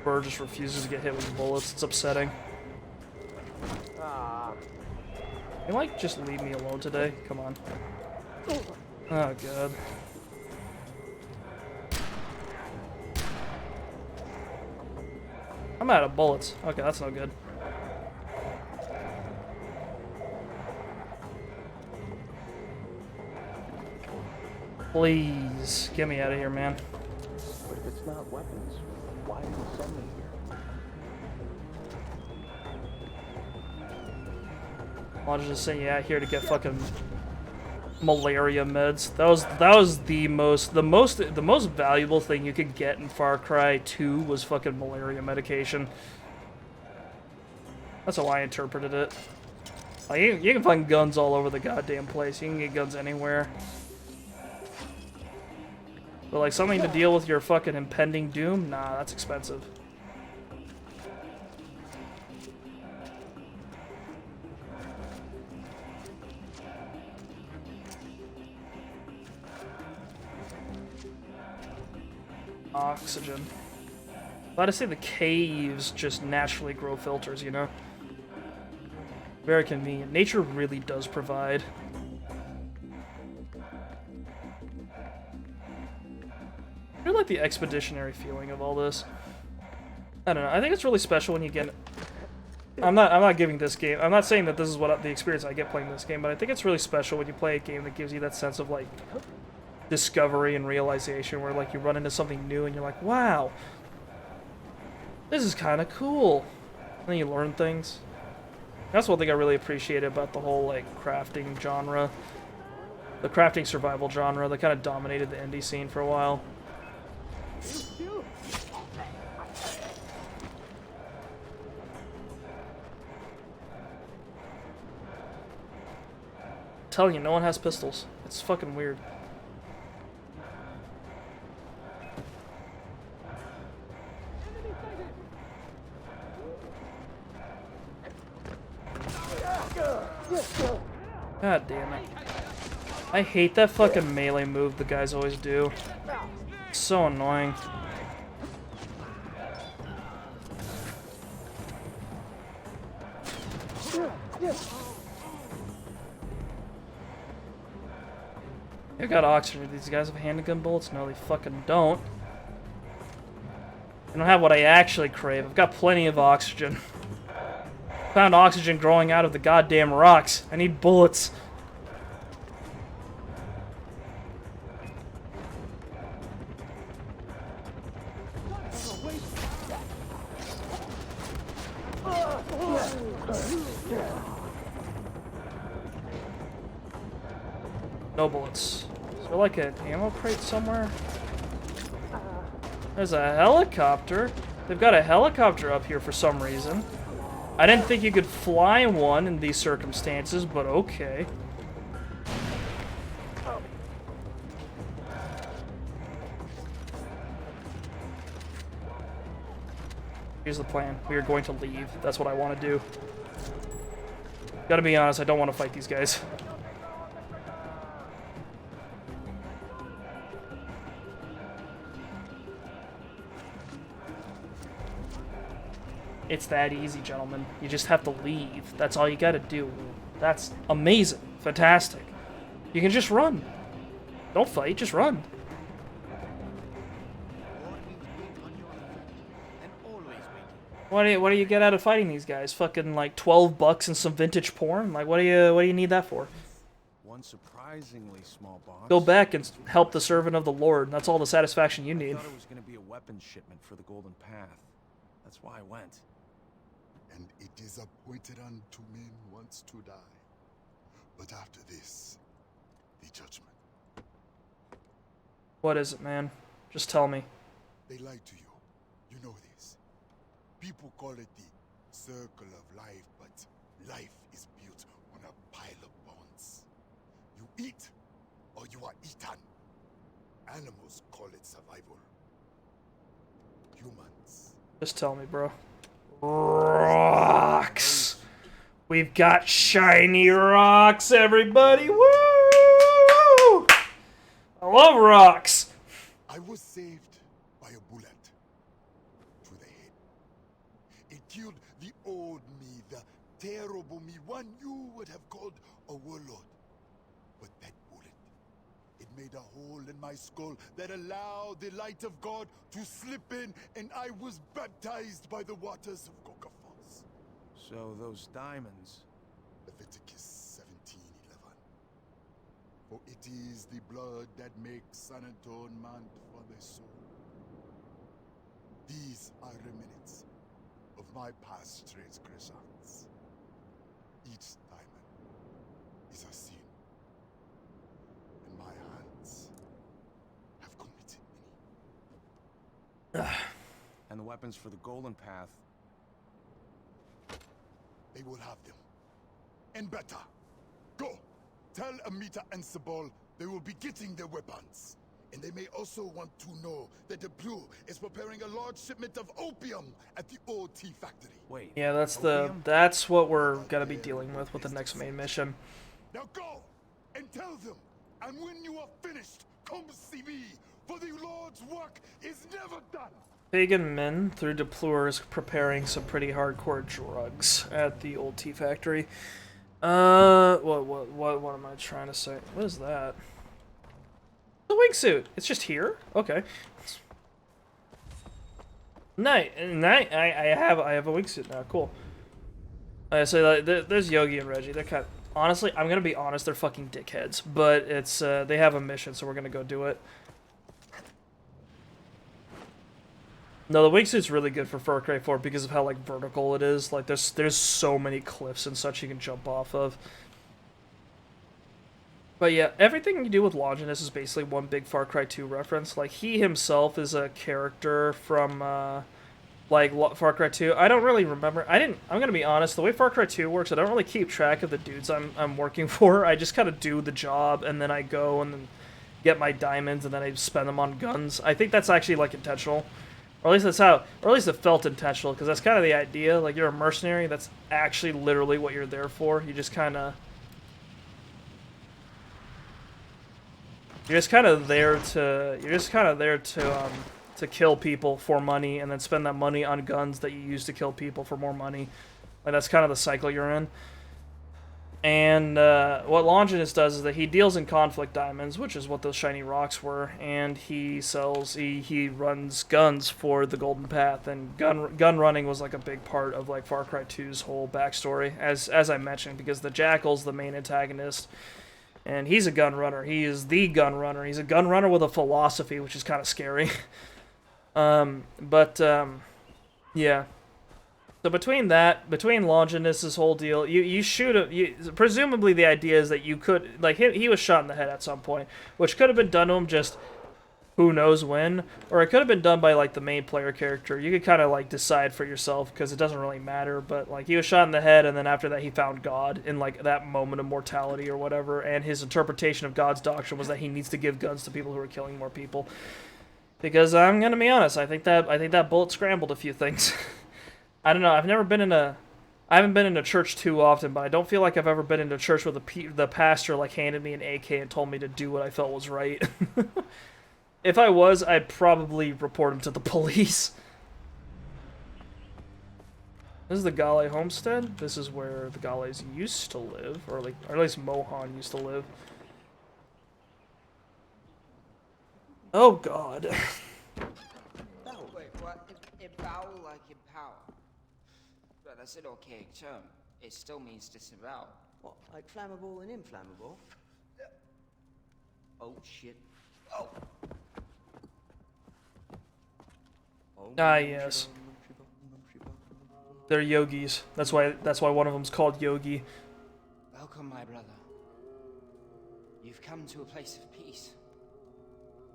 Bird just refuses to get hit with bullets. It's upsetting. Can you, like, just leave me alone today? Come on. Oh, God. I'm out of bullets. Okay, that's no good. Please, get me out of here, man. But if it's not weapons, why did you send me here? I'll just send you out here to get fucking malaria meds. That was the most valuable thing you could get in Far Cry 2 was fucking malaria medication. That's how I interpreted it. Like, you can find guns all over the goddamn place. You can get guns anywhere. But like something to deal with your fucking impending doom? Nah, that's expensive. Oxygen. Glad to see the caves just naturally grow filters, you know? Very convenient. Nature really does provide. I really like the expeditionary feeling of all this. I don't know. I think it's really special when you get... I'm not giving this game... I'm not saying that this is what the experience I get playing this game, but I think it's really special when you play a game that gives you that sense of, like, discovery and realization where like you run into something new and you're like, wow, this is kind of cool. And then you learn things. That's one thing I really appreciated about the whole like crafting genre. The crafting survival genre that kind of dominated the indie scene for a while. I'm telling you, no one has pistols. It's fucking weird. God damn it. I hate that fucking melee move the guys always do. It's so annoying. I got oxygen. Do these guys have handgun bullets? No, they fucking don't. I don't have what I actually crave. I've got plenty of oxygen. Found oxygen growing out of the goddamn rocks. I need bullets. No bullets. Is there like an ammo crate somewhere? There's a helicopter. They've got a helicopter up here for some reason. I didn't think you could fly one in these circumstances, but okay. Here's the plan. We are going to leave. That's what I want to do. Gotta be honest, I don't want to fight these guys. It's that easy, gentlemen. You just have to leave. That's all you gotta do. That's amazing. Fantastic. You can just run. Don't fight, just run. What do you get out of fighting these guys? Fucking like $12 and some vintage porn? Like what do you need that for? One surprisingly small box. Go back and help the servant of the Lord. That's all the satisfaction you need. I thought it was going to be a weapons shipment for the Golden Path. That's why I went. And it is appointed unto men once to die. But after this, the judgment. What is it, man? Just tell me. They lied to you. You know this. People call it the circle of life, but life is built on a pile of bones. You eat, or you are eaten. Animals call it survival. Humans. Just tell me, bro. Rocks! We've got shiny rocks, everybody! Woo! I love rocks! I was saved by a bullet to the head. It killed the old me, the terrible me, one you would have called a warlord. But that bullet, it made a hole in my skull that allowed the light of God to slip in, and I was baptized by the waters of Coca Falls. So those diamonds... Leviticus 17:11. For it is the blood that makes an atonement for the soul. These are remnants of my past transgressions. Each diamond is a sin, and my hands have committed many. And the weapons for the Golden Path. They will have them. And better. Go! Tell Amita and Sabal they will be getting their weapons. And they may also want to know that the Blue is preparing a large shipment of opium at the old tea factory. Wait. Yeah, that's what we're gonna be dealing with the next main mission. Now go and tell them. And when you are finished, come see me. For the Lord's work is never done. Pagan men through Deplores preparing some pretty hardcore drugs at the old tea factory. What am I trying to say? What is that? The wingsuit. It's just here. Okay. I have a wingsuit now. Cool. So there's Yogi and Reggie. They're kind. Honestly, I'm gonna be honest, they're fucking dickheads. But it's, they have a mission, so we're gonna go do it. No, the wingsuit's really good for Far Cry 4 because of how, like, vertical it is. Like, there's so many cliffs and such you can jump off of. But yeah, everything you do with Longinus is basically one big Far Cry 2 reference. Like, he himself is a character from, like, Far Cry 2. I don't really remember. I'm gonna be honest, the way Far Cry 2 works, I don't really keep track of the dudes I'm working for. I just kind of do the job, and then I go and then get my diamonds, and then I spend them on guns. I think that's actually, like, intentional. Or at least that's how, or at least it felt intentional, because that's kind of the idea. Like, you're a mercenary, that's actually literally what you're there for. You just kind of... You're just kind of there to kill people for money, and then spend that money on guns that you use to kill people for more money. Like, that's kind of the cycle you're in. And what Longinus does is that he deals in conflict diamonds, which is what those shiny rocks were, and he runs guns for the Golden Path, and gun running was like a big part of like Far Cry 2's whole backstory, as I mentioned, because the Jackal's the main antagonist, and he's a gun runner. He is the gun runner. He's a gun runner with a philosophy, which is kind of scary. Yeah. So between Longinus' whole deal, you shoot presumably the idea is that you could, like, he was shot in the head at some point, which could have been done to him just who knows when, or it could have been done by, like, the main player character. You could kind of, like, decide for yourself, because it doesn't really matter, but, like, he was shot in the head, and then after that he found God in, like, that moment of mortality or whatever, and his interpretation of God's doctrine was that he needs to give guns to people who are killing more people. Because I'm gonna be honest, I think that bullet scrambled a few things. I don't know. I haven't been in a church too often, but I don't feel like I've ever been in a church where the pastor like handed me an AK and told me to do what I felt was right. If I was, I'd probably report him to the police. This is the Gale homestead. This is where the Gales used to live, or at least Mohan used to live. Oh God. Wait, what? Empower like empower. But that's an archaic term. It still means disavow. What, like flammable and inflammable? Oh, shit. Oh! Ah, yes. They're yogis. That's why one of them's called Yogi. Welcome, my brother. You've come to a place of peace,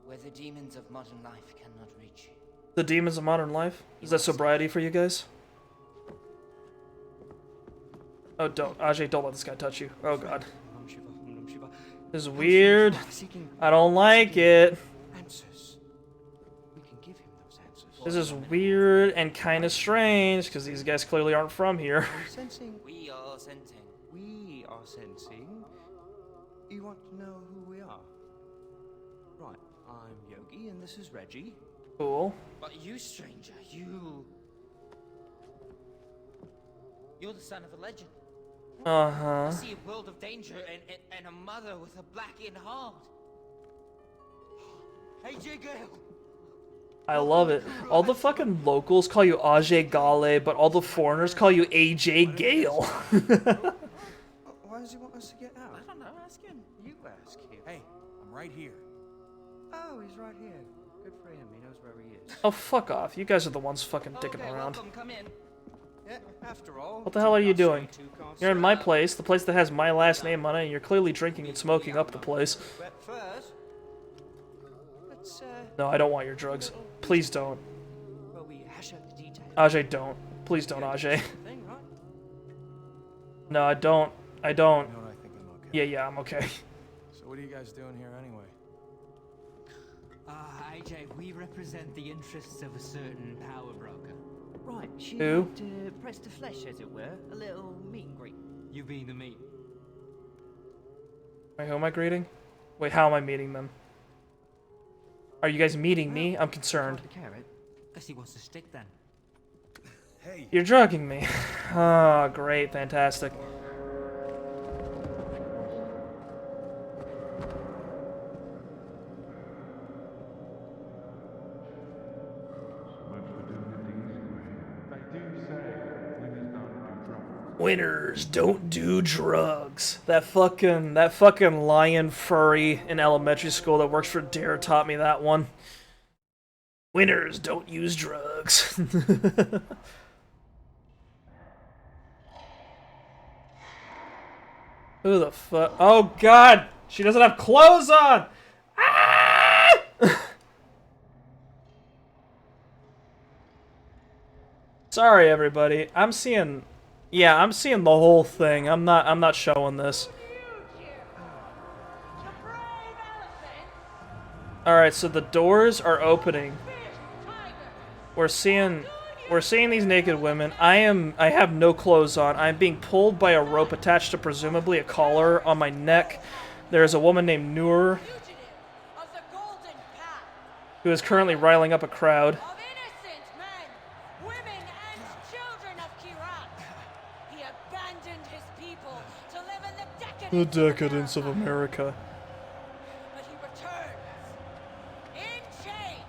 where the demons of modern life cannot reach you. The demons of modern life? Is that sobriety for you guys? Oh, don't. Ajay, don't let this guy touch you. Oh, God. This is weird. I don't like it. This is weird and kind of strange, because these guys clearly aren't from here. We are sensing. We are sensing. You want to know who we are? Right, I'm Yogi, and this is Reggie. Cool. But you, stranger, you're the son of a legend. Uh-huh. I see a world of danger and a mother with a blackened heart. AJ Gale! I love it. All the fucking locals call you Ajay Gale, but all the foreigners call you AJ Gale. Why does he want us to get out? I don't know, ask him. You ask him. Hey, I'm right here. Oh, he's right here. Good for him, he knows where he is. Oh, fuck off. You guys are the ones fucking dicking Okay, around. welcome, come in. Yeah, after all... What the hell are you doing? You're in my place, the place that has my last name on it, and you're clearly drinking and smoking up the place. But first... Let's, No, I don't want your drugs. Please don't. well, we hash out the details. Ajay, don't. Please don't, Ajay. Thing, right? No, I don't. I don't. You know what, I think I'm okay. Yeah, I'm okay. So what are you guys doing here anyway? AJ, we represent the interests of a certain power broker. Right, she Who? like to press the flesh, as it were. A little meet and greet. You being the meat. Wait, who am I greeting? Wait, how am I meeting them? Are you guys meeting me? I'm concerned. The carrot. Guess he wants to stick then. Hey! You're drugging me. Oh, great, fantastic. They do say when is done, do trouble. Winners don't do drugs. That fucking lion furry in elementary school that works for Dare taught me that one. Winners don't use drugs. Who the fuck? Oh god! She doesn't have clothes on! Ah! Sorry everybody. I'm seeing the whole thing. I'm not showing this. Alright, so the doors are opening. We're seeing these naked women. I have no clothes on. I'm being pulled by a rope attached to presumably a collar on my neck. There is a woman named Noor who is currently riling up a crowd. The decadence of America.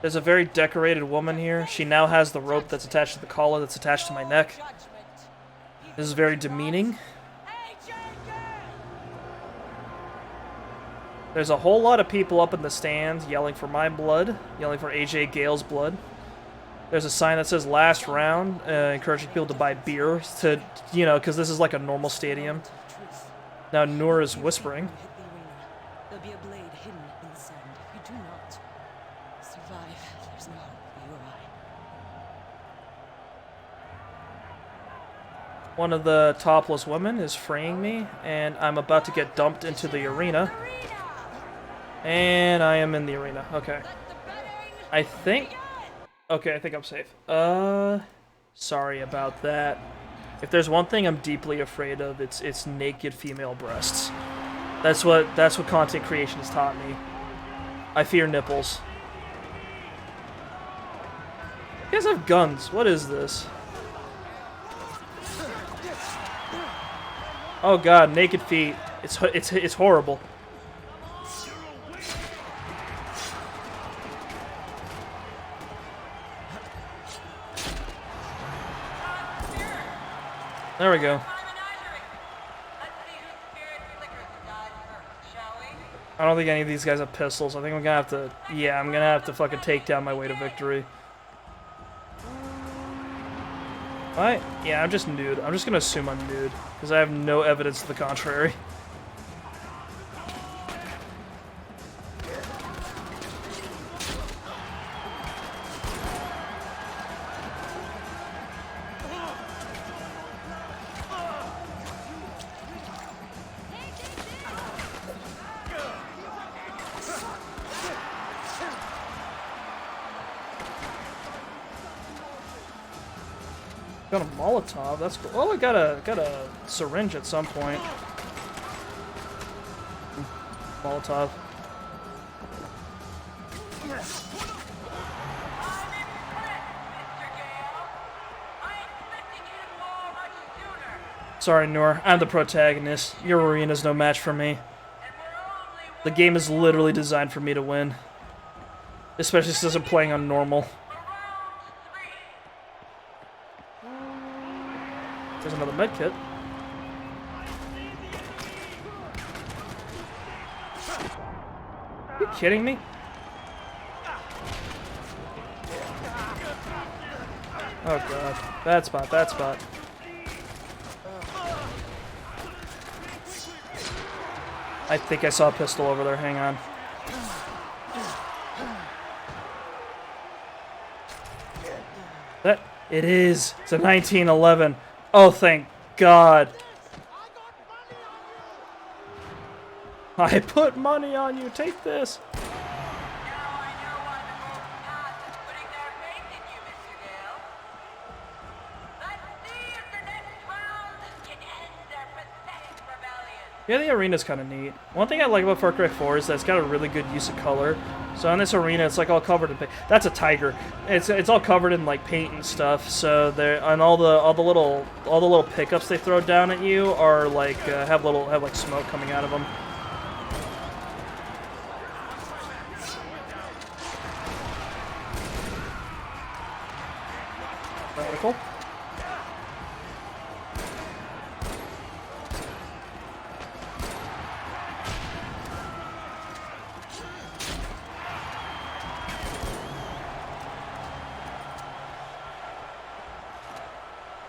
There's a very decorated woman here. She now has the rope that's attached to the collar that's attached to my neck. This is very demeaning. There's a whole lot of people up in the stands yelling for my blood, yelling for AJ Gale's blood. There's a sign that says last round, encouraging people to buy beer to, you know, because this is like a normal stadium. Now Noor is whispering. There'll be a blade hidden in the sand. If you do not survive, there's no hope for you or I. One of the topless women is freeing me, and I'm about to get dumped into the arena. And I am in the arena. Okay. I think I'm safe. Sorry about that. If there's one thing I'm deeply afraid of, it's naked female breasts. That's what content creation has taught me. I fear nipples. You guys have guns. What is this? Oh god, naked feet. It's horrible. There we go. I don't think any of these guys have pistols. I think I'm gonna have to... Yeah, I'm gonna have to fucking take down my way to victory. Alright, yeah, I'm just nude. I'm just gonna assume I'm nude, because I have no evidence to the contrary. Got a Molotov. That's cool. Oh, I got a syringe at some point. Molotov. Sorry, Noor. I'm the protagonist. Your arena's no match for me. The game is literally designed for me to win. Especially since I'm playing on normal. There's another med kit. Are you kidding me? Oh god. Bad spot, bad spot. I think I saw a pistol over there. Hang on. That it is. It's a 1911. Oh, thank God. I put money on you. Take this. Yeah, the arena's kind of neat. One thing I like about Far Cry 4 is that it's got a really good use of color. So in this arena, it's like all covered in paint. That's a tiger. It's all covered in like paint and stuff. So there, and all the little pickups they throw down at you are like have like smoke coming out of them. Vertical.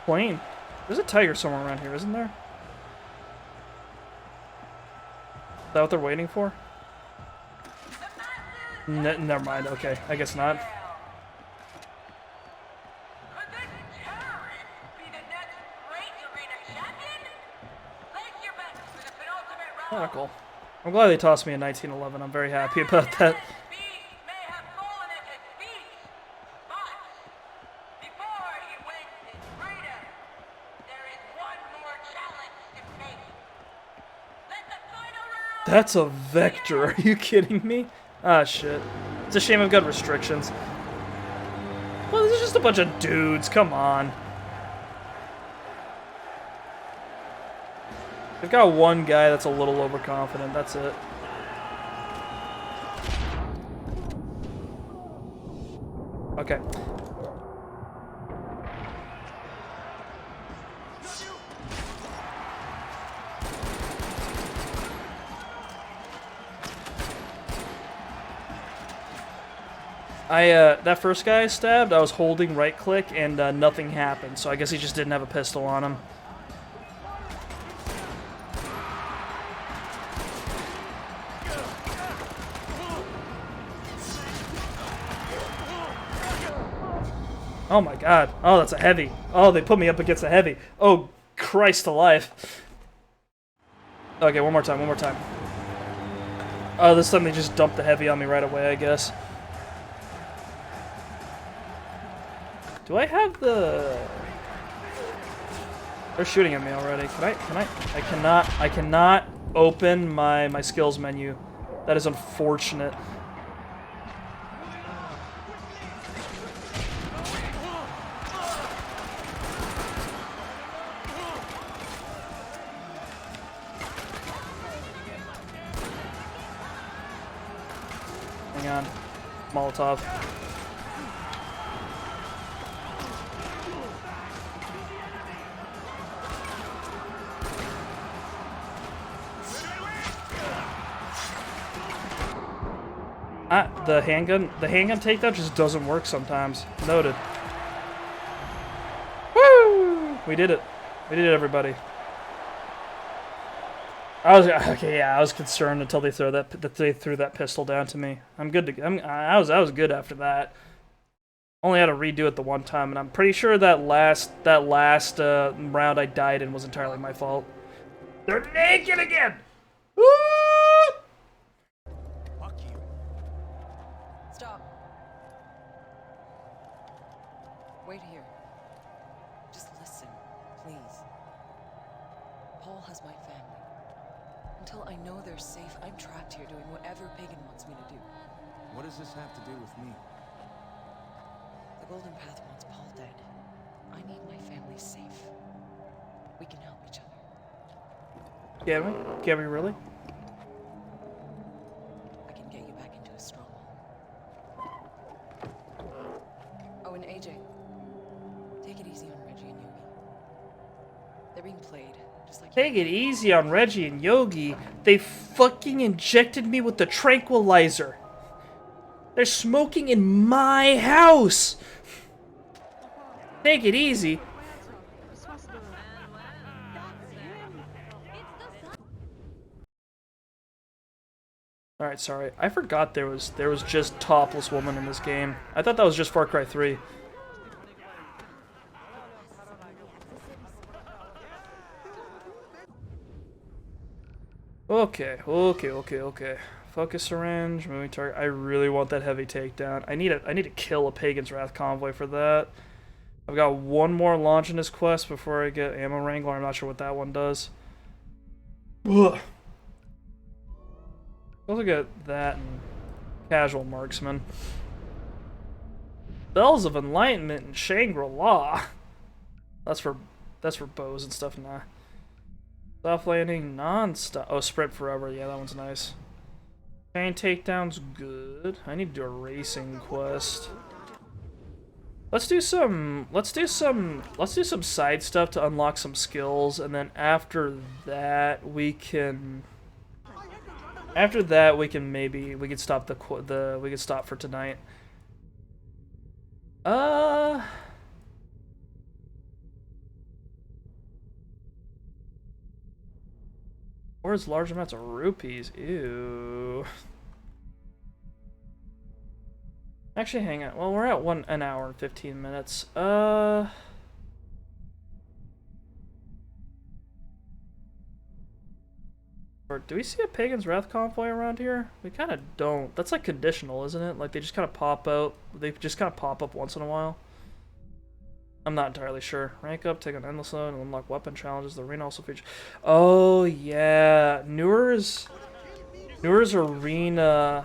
Plane. There's a tiger somewhere around here, isn't there? Is that what they're waiting for? Never mind. Okay, I guess not. Cool. I'm glad they tossed me in 1911. I'm very happy about that. That's a vector. Are you kidding me? Ah, shit. It's a shame I've got restrictions. Well, this is just a bunch of dudes. Come on. They've got one guy that's a little overconfident. That's it. Okay. That first guy I stabbed, I was holding right click and nothing happened, so I guess he just didn't have a pistol on him. Oh my god. Oh, that's a heavy. Oh, they put me up against a heavy. Oh, Christ alive. Okay, one more time, one more time. Oh, this time they just dumped the heavy on me right away, I guess. Do I have the... They're shooting at me already. I cannot open my skills menu. That is unfortunate. Hang on. Molotov. The handgun takedown just doesn't work sometimes. Noted. Woo! We did it. We did it, everybody. I was concerned until they threw that pistol down to me. I'm good to. I was good after that. Only had to redo it the one time, and I'm pretty sure that last round I died in was entirely my fault. They're naked again. Woo! Stop. Wait here. Just listen, please. Paul has my family. Until I know they're safe, I'm trapped here doing whatever Pagan wants me to do. What does this have to do with me? The Golden Path wants Paul dead. I need my family safe. We can help each other. Can we? Can we really? I can get you back into a stronghold. Oh, and AJ, take it easy on Reggie and Yogi. They're being played, just like Take it easy on Reggie and Yogi. They fucking injected me with the tranquilizer. They're smoking in my house. Take it easy. Alright, sorry. I forgot there was just topless woman in this game. I thought that was just Far Cry 3. Okay. Focus syringe, moving target. I really want that heavy takedown. I need to kill a Pagan's Wrath convoy for that. I've got one more launch in this quest before I get Ammo Wrangler. I'm not sure what that one does. Ugh. Also got that and Casual Marksman. Bells of Enlightenment and Shangri-La. That's for bows and stuff. Nah. Soft landing, non-stop. Oh, sprint forever. Yeah, that one's nice. Chain takedown's good. I need to do a racing quest. Let's do some side stuff to unlock some skills, and then after that we can maybe we could stop we could stop for tonight. Where's large amounts of rupees? Ew. Actually, hang on. Well, we're at an hour and 15 minutes. Or do we see a Pagan's Wrath convoy around here? We kind of don't. That's like conditional, isn't it? Like they just kind of pop out. They just kind of pop up once in a while. I'm not entirely sure. Rank up, take an endless load, and unlock weapon challenges. The arena also features. Oh yeah, Newer's arena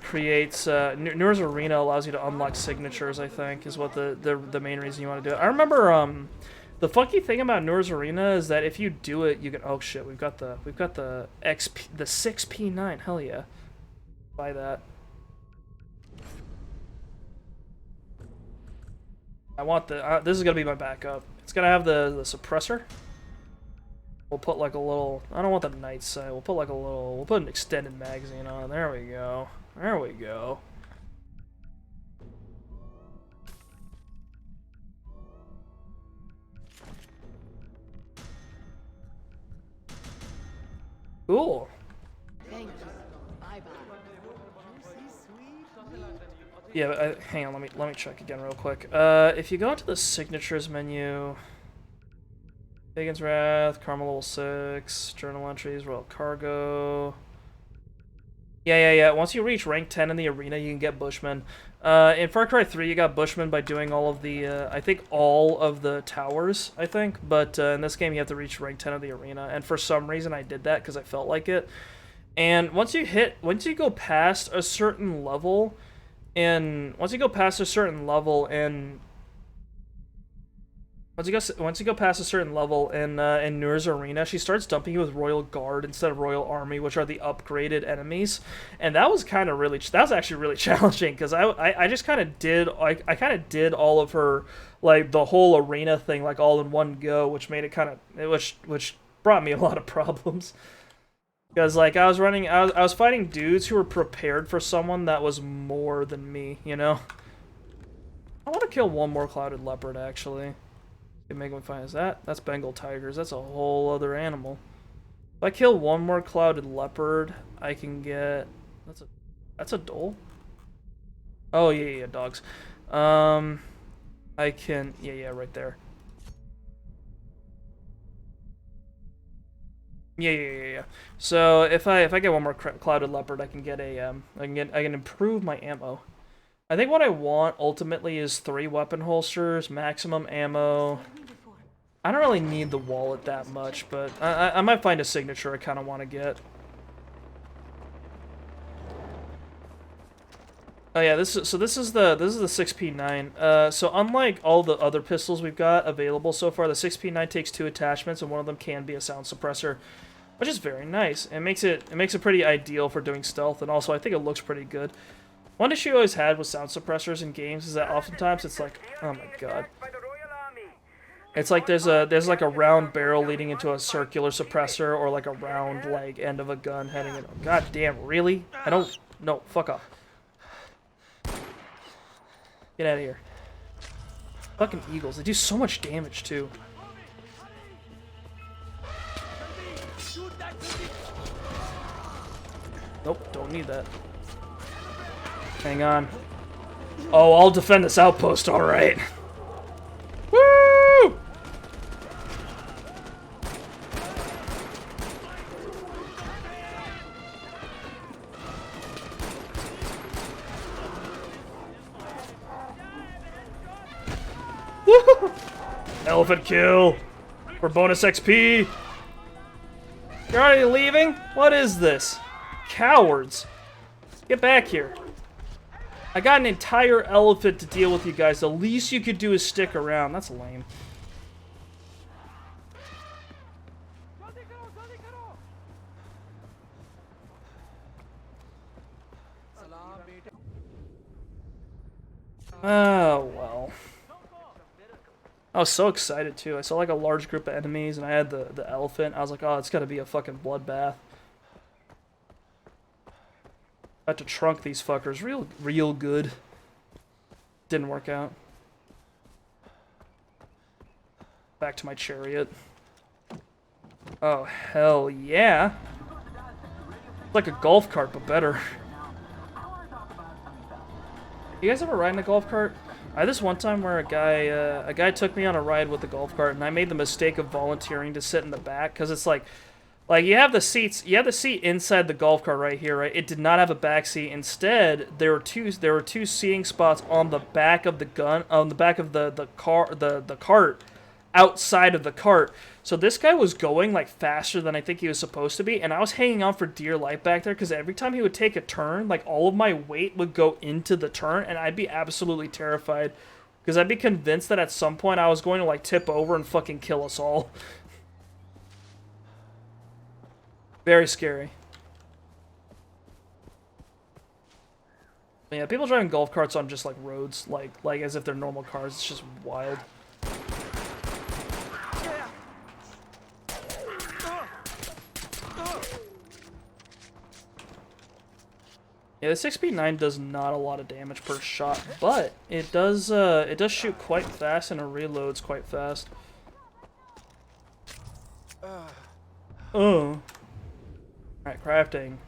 creates Newer's arena allows you to unlock signatures. I think is what the main reason you want to do it. I remember the funky thing about Newer's arena is that if you do it, you can. Oh shit, we've got the XP, the 6P9. Hell yeah, buy that. I want the, this is gonna be my backup. It's gonna have the suppressor. We'll put like a little, I don't want the night sight, we'll put like a little, we'll put an extended magazine on. There we go. There we go. Cool. Thank you. Bye-bye. Yeah, hang on, let me check again real quick. If you go into the signatures menu, Pagan's Wrath, Karma level 6, journal entries, Royal Cargo. Yeah. Once you reach rank 10 in the arena, you can get Bushman. In Far Cry 3, you got Bushman by doing all of the, I think all of the towers, I think. But in this game, you have to reach rank 10 of the arena. And for some reason, I did that because I felt like it. And once you go past a certain level, and once you go past a certain level in Nur's arena, she starts dumping you with Royal Guard instead of Royal Army, which are the upgraded enemies, and that was actually really challenging because I just kind of did all of her, like the whole arena thing like all in one go, which made it which brought me a lot of problems. Because, like, I was fighting dudes who were prepared for someone that was more than me, you know? I want to kill one more Clouded Leopard, actually. Can make me find is that's Bengal Tigers. That's a whole other animal. If I kill one more Clouded Leopard, I can get... That's a dole? Oh, yeah, dogs. I can... Yeah, right there. Yeah. So if I get one more Clouded Leopard, I can get a I can improve my ammo. I think what I want ultimately is 3 weapon holsters, maximum ammo. I don't really need the wallet that much, but I might find a signature I kind of want to get. Oh yeah, this is the 6P9. So unlike all the other pistols we've got available so far, the 6P9 takes 2 attachments, and one of them can be a sound suppressor, which is very nice. It makes it pretty ideal for doing stealth, and also I think it looks pretty good. One issue I always had with sound suppressors in games is that oftentimes it's like, oh my god, it's like there's like a round barrel leading into a circular suppressor, or like a round like end of a gun heading in. God damn, really? No, fuck off. Get out of here. Fucking eagles, they do so much damage too. Nope, don't need that. Hang on. Oh, I'll defend this outpost, alright. Woo! Woo! Elephant kill! For bonus XP! You're already leaving? What is this? Cowards! Get back here. I got an entire elephant to deal with you guys. The least you could do is stick around. That's lame. Oh, well. I was so excited, too. I saw, like, a large group of enemies, and I had the elephant. I was like, oh, it's gotta be a fucking bloodbath. I had to trunk these fuckers real good. Didn't work out. Back to my chariot. Oh, hell yeah. It's like a golf cart, but better. You guys ever ride in a golf cart? I had this one time where a guy took me on a ride with the golf cart, and I made the mistake of volunteering to sit in the back, because it's like you have the seats, you have the seat inside the golf cart right here, right? It did not have a back seat. Instead, there were two seating spots on the back of the cart, outside of the cart. So this guy was going like faster than I think he was supposed to be, and I was hanging on for dear life back there because every time he would take a turn, like all of my weight would go into the turn, and I'd be absolutely terrified because I'd be convinced that at some point I was going to like tip over and fucking kill us all. Very scary. But yeah, people driving golf carts on just like roads, like as if they're normal cars. It's just wild. Yeah, the 6p9 does not a lot of damage per shot, but it does shoot quite fast and it reloads quite fast. Oh. Alright, crafting.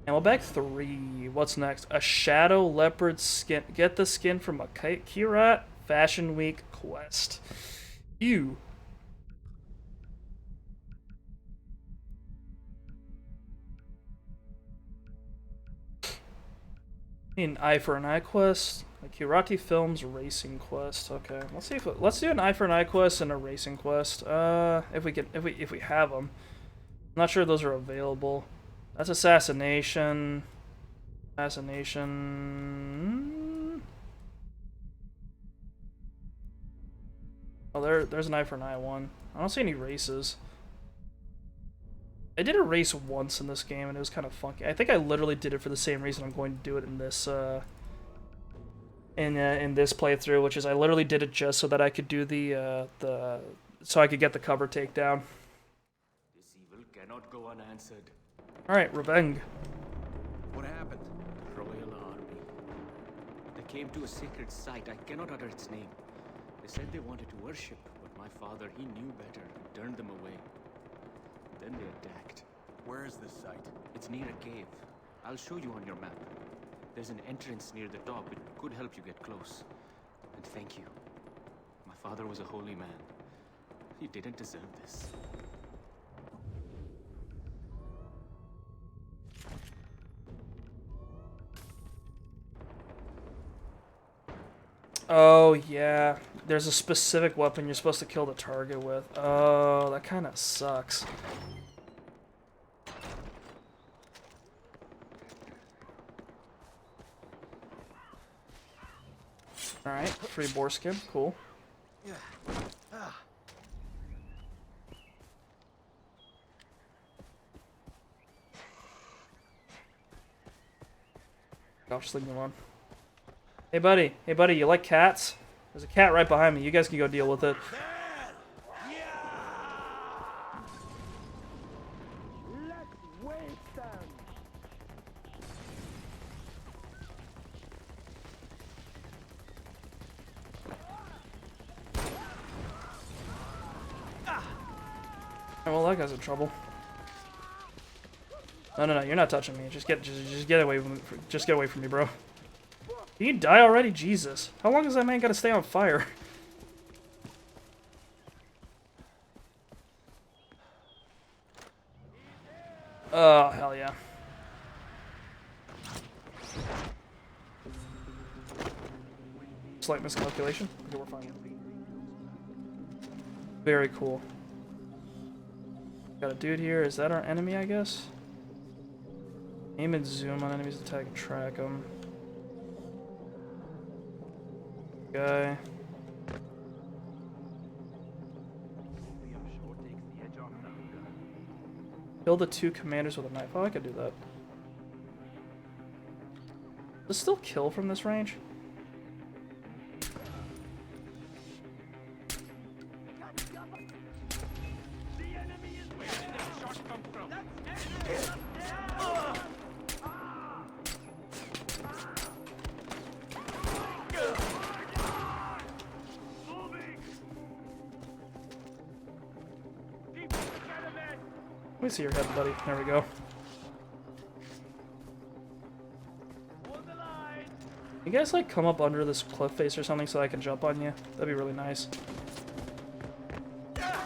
Ammo bag 3. What's next? A shadow leopard skin. Get the skin from a Kirat Fashion Week quest. Ew. An eye for an eye quest. A Kirati Films racing quest. Okay, let's do an eye for an eye quest and a racing quest. If we have them. I'm not sure those are available. That's assassination. Assassination. Oh, there's an eye for an eye one. I don't see any races. I did a race once in this game, and it was kind of funky. I think I literally did it for the same reason I'm going to do it in this in this playthrough, which is I literally did it just so that I could do so I could get the cover takedown. This evil cannot go unanswered. All right, revenge. What happened? Royal army. They came to a sacred site. I cannot utter its name. They said they wanted to worship, but my father, he knew better, turned them away. Then they attacked. Where is this site? It's near a cave. I'll show you on your map. There's an entrance near the top. It could help you get close. And thank you. My father was a holy man. He didn't deserve this. Oh, yeah. There's a specific weapon you're supposed to kill the target with. Oh, that kind of sucks. Alright, free boar skin. Cool. I'll just leave them alone. Hey buddy, you like cats? There's a cat right behind me. You guys can go deal with it. Oh, well, that guy's in trouble. No, you're not touching me. Just get away from me. Just get away from me, bro. Can you die already? Jesus. How long does that man gotta stay on fire? Oh, hell yeah. Slight miscalculation. Okay, we're fine. Very cool. Got a dude here. Is that our enemy, I guess? Aim and zoom on enemies, attack and track them. Guy. Kill the two commanders with a knife. Oh, I could do that. Does still kill from this range? Let me see your head, buddy. There we go. You guys like come up under this cliff face or something so I can jump on you? That'd be really nice.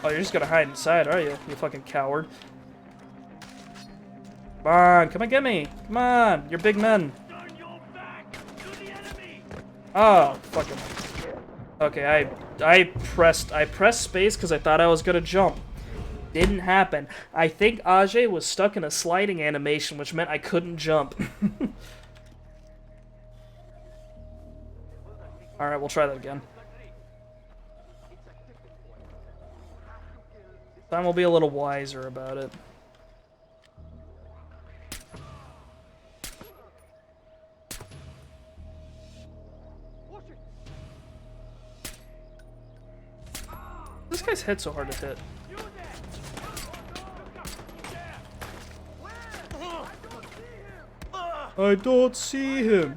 Oh, you're just gonna hide inside, are you? You fucking coward. Come on, come and get me. Come on, you're big men. Oh, fucking. Okay, I pressed space because I thought I was gonna jump. Didn't happen. I think Ajay was stuck in a sliding animation, which meant I couldn't jump. Alright, we'll try that again. Time we'll be a little wiser about it. This guy's head so hard to hit. I don't see him.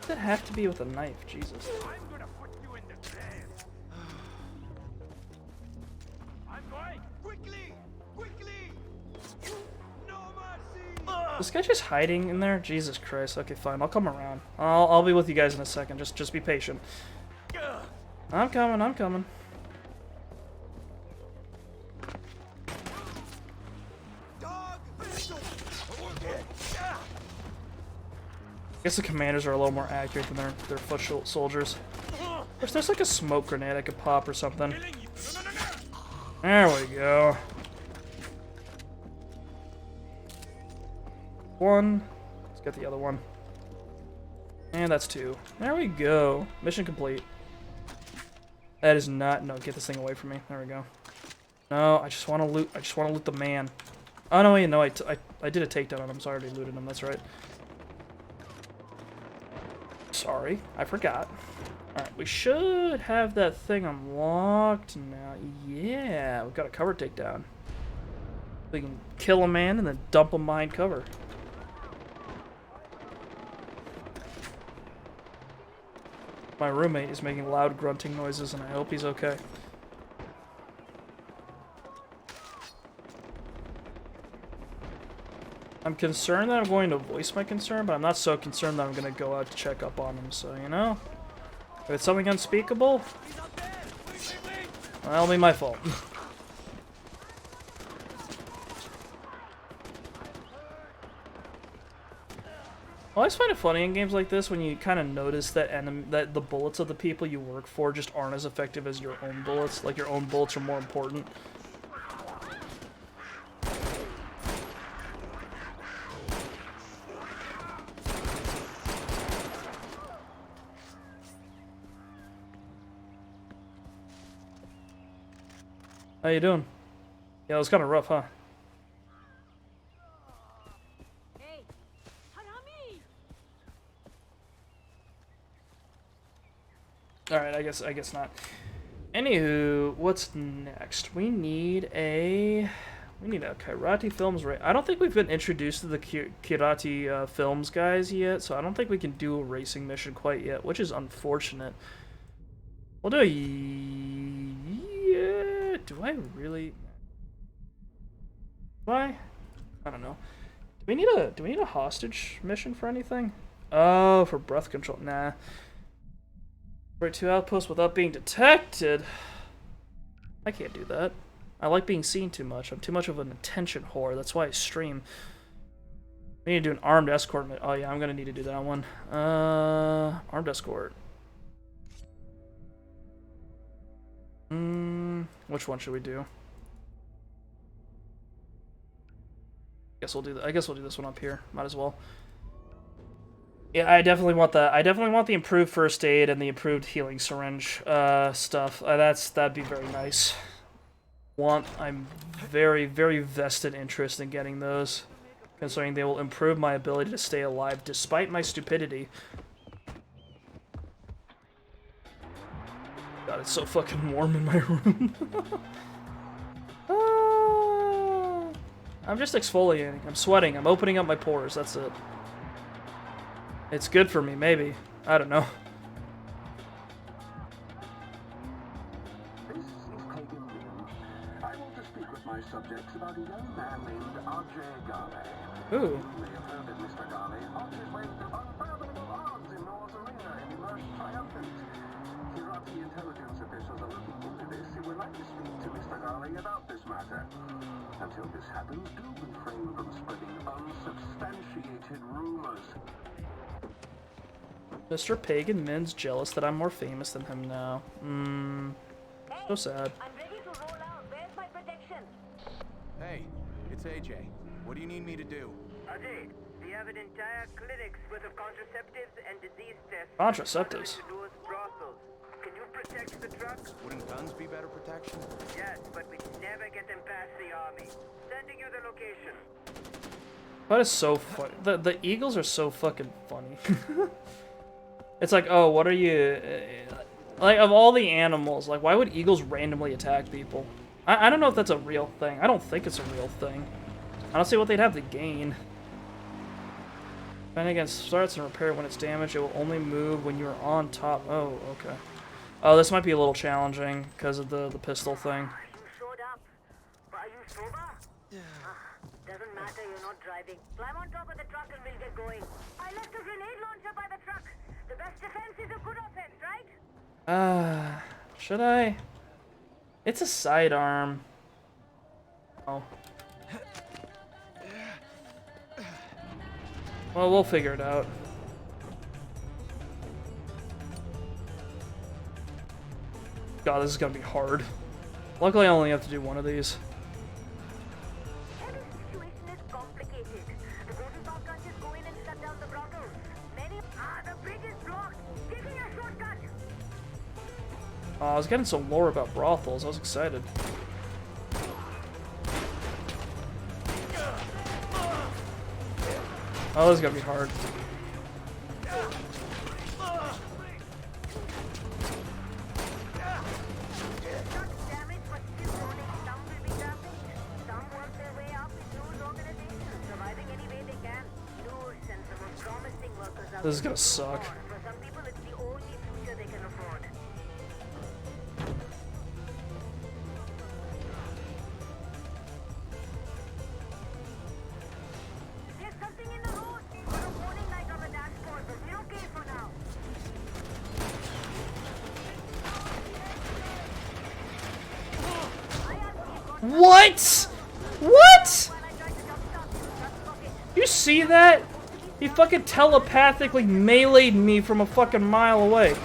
Does it have to be with a knife? Jesus. This guy just hiding in there? Jesus Christ. Okay, fine. I'll come around. I'll be with you guys in a second. Just be patient. I'm coming. I'm coming. I guess the commanders are a little more accurate than their foot soldiers. If there's like a smoke grenade I could pop or something. There we go. One. Let's get the other one. And that's two. There we go. Mission complete. That is not... No, get this thing away from me. There we go. No, I just want to loot. I just want to loot the man. Oh, no, wait, no. I did a takedown on him, so I already looted him. That's right. Sorry, I forgot. Alright, we should have that thing unlocked now. Yeah, we've got a cover takedown. We can kill a man and then dump him behind cover. My roommate is making loud grunting noises and I hope he's okay. I'm concerned that I'm going to voice my concern, but I'm not so concerned that I'm going to go out to check up on him, so, you know? If it's something unspeakable, well, that'll be my fault. I always find it funny in games like this when you kind of notice that that the bullets of the people you work for just aren't as effective as your own bullets. Like, your own bullets are more important. How you doing? Yeah, it was kind of rough, huh? Hey, Harami! All right, I guess not. Anywho, what's next? We need a Kirati Films race. I don't think we've been introduced to the Kirati Films guys yet, so I don't think we can do a racing mission quite yet, which is unfortunate. We'll do a... Yeah, do I really... Do I don't know. Do we need a hostage mission for anything? Oh, for breath control. Nah. Operate 2 outposts without being detected. I can't do that. I like being seen too much. I'm too much of an attention whore. That's why I stream. We need to do an armed escort. Oh yeah, I'm gonna need to do that one. Armed escort. Which one should we do? I guess we'll do this one up here. Might as well. Yeah, I definitely want that. I definitely want the improved first aid and the improved healing syringe stuff. That'd be very nice. I'm very, very vested interest in getting those, considering they will improve my ability to stay alive despite my stupidity. God, it's so fucking warm in my room. I'm just exfoliating. I'm sweating. I'm opening up my pores. That's it. It's good for me, maybe. I don't know. This is Pagan Lynn. I want to speak with my subjects about a young man named Ajay Gale. Ooh. You may have heard that Mr. Gale fought his way through unfathomable odds in Noah's arena and emerged triumphant. Kirati intelligence officials are looking into this and would like to speak to Mr. Gale about this matter. Until this happens, do refrain from spreading unsubstantiated rumors. Mr. Pagan Min's jealous that I'm more famous than him now. So sad. I'm ready to roll out. Where's my protection? Hey, it's AJ. What do you need me to do? Ajay, we have an entire clinic's worth of contraceptives and disease tests. Contraceptives? Towards brothels. Can you protect the truck? Wouldn't guns be better protection? Yes, but we never get them past the army. Sending you the location. That is so funny. The eagles are so fucking funny. It's like, oh, what are you... Like, of all the animals, like, why would eagles randomly attack people? I don't know if that's a real thing. I don't think it's a real thing. I don't see what they'd have to gain. Defending against starts and repair when it's damaged. It will only move when you're on top. Oh, okay. Oh, this might be a little challenging because of the pistol thing. You showed up. Are you sober? Doesn't matter, you're not driving. Climb on top of the truck and we'll get going. I left a grenade launcher by the truck. The best defense is a good offense, right? Should I? It's a sidearm. Oh. Well, we'll figure it out. God, this is gonna be hard. Luckily, I only have to do one of these. Every situation is complicated. The Golden Path guns go in and shut down the brothels. The bridge is blocked. Taking a shortcut. I was getting some lore about brothels. I was excited. Oh, this is gonna be hard. This is gonna suck. For some people, it's the only future they can afford. There's something in the road. Put a warning light on the dashboard, but we're okay for now. What? What? You see that? He fucking telepathically meleeed me from a fucking mile away.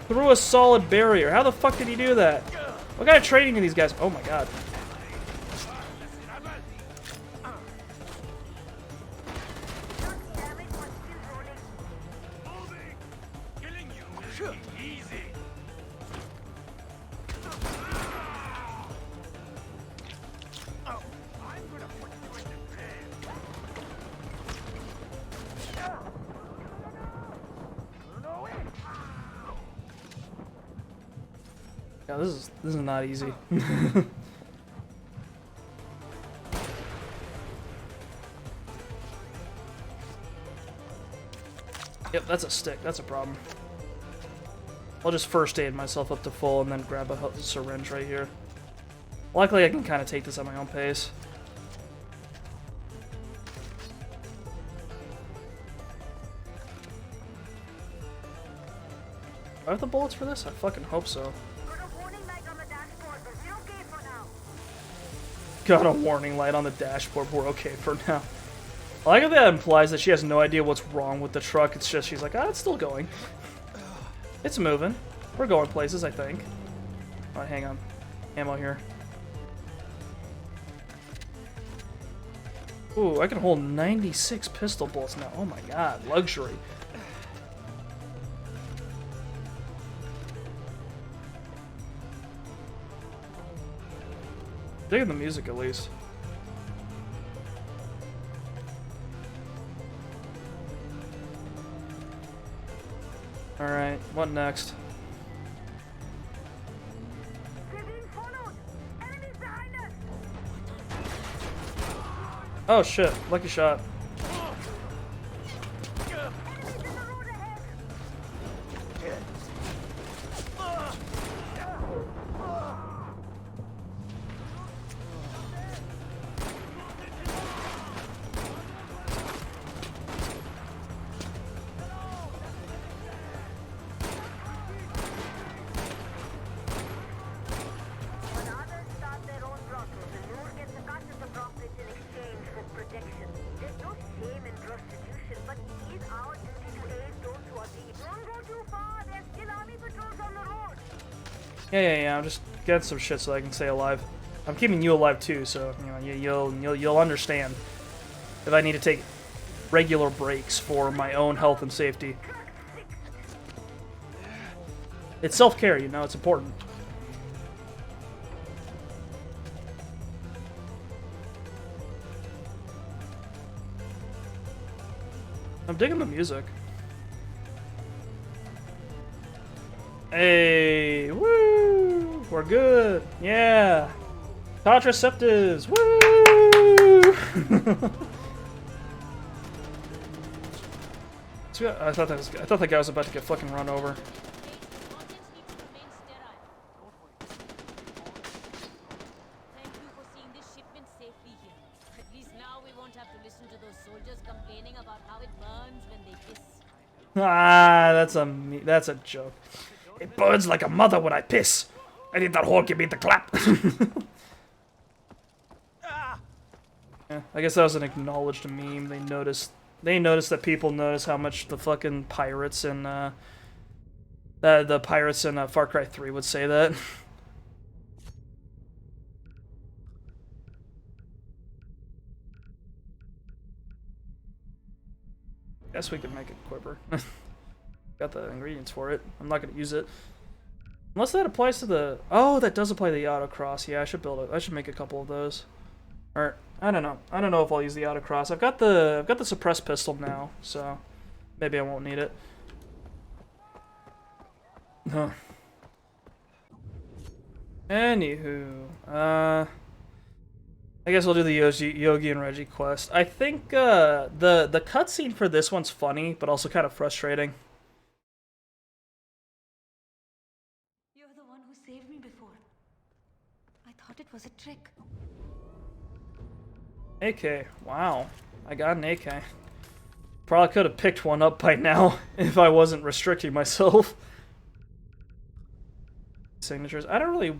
Through a solid barrier. How the fuck did he do that? What kind of training are these guys? Oh my god. Yeah, this is not easy. Yep, that's a stick. That's a problem. I'll just first aid myself up to full and then grab a syringe right here. Luckily, I can kind of take this at my own pace. Do I have the bullets for this? I fucking hope so. Got a warning light on the dashboard. We're okay for now. I like how that implies that she has no idea what's wrong with the truck. It's just she's like, ah, it's still going. It's moving. We're going places, I think. Alright, hang on. Ammo here. Ooh, I can hold 96 pistol bullets now. Oh my god, luxury. Digging the music at least. Alright, what next? Oh shit, lucky shot. Yeah. I'm just getting some shit so I can stay alive. I'm keeping you alive too, so you know you'll understand if I need to take regular breaks for my own health and safety. It's self-care, you know. It's important. I'm digging the music. Hey, woo! We're good. Yeah. Contraceptives. Woo! I thought that guy was about to get fucking run over. Ah, that's a joke. It burns like a mother when I piss. I need that hole give me the clap. Yeah, I guess that was an acknowledged meme. They noticed that people notice how much the fucking pirates in the pirates in Far Cry 3 would say that. Guess we could make a quiver. Got the ingredients for it. I'm not gonna use it. Unless that applies to the... Oh, that does apply to the autocross. Yeah, I should build it. I should make a couple of those. Or, I don't know. I don't know if I'll use the autocross. I've got the suppressed pistol now, so maybe I won't need it. Huh. Anywho, I guess we'll do the Yogi and Reggie quest. I think the cutscene for this one's funny, but also kind of frustrating. You're the one who saved me before. I thought it was a trick. AK. Wow. I got an AK. Probably could have picked one up by now if I wasn't restricting myself. Signatures. I don't think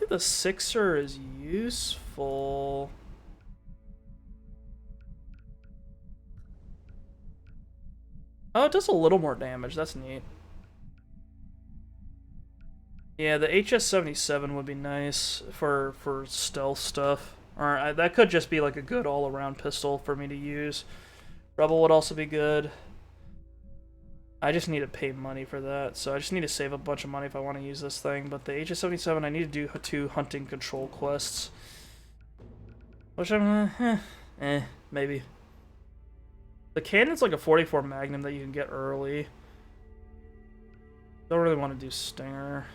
the 6er is useful. Oh, it does a little more damage. That's neat. Yeah, the HS-77 would be nice for stealth stuff. Or that could just be like a good all-around pistol for me to use. Rebel would also be good. I just need to pay money for that, so I just need to save a bunch of money if I want to use this thing. But the HS-77, I need to do 2 hunting control quests. Which I'm, maybe. The cannon's like a 44 Magnum that you can get early. Don't really want to do Stinger.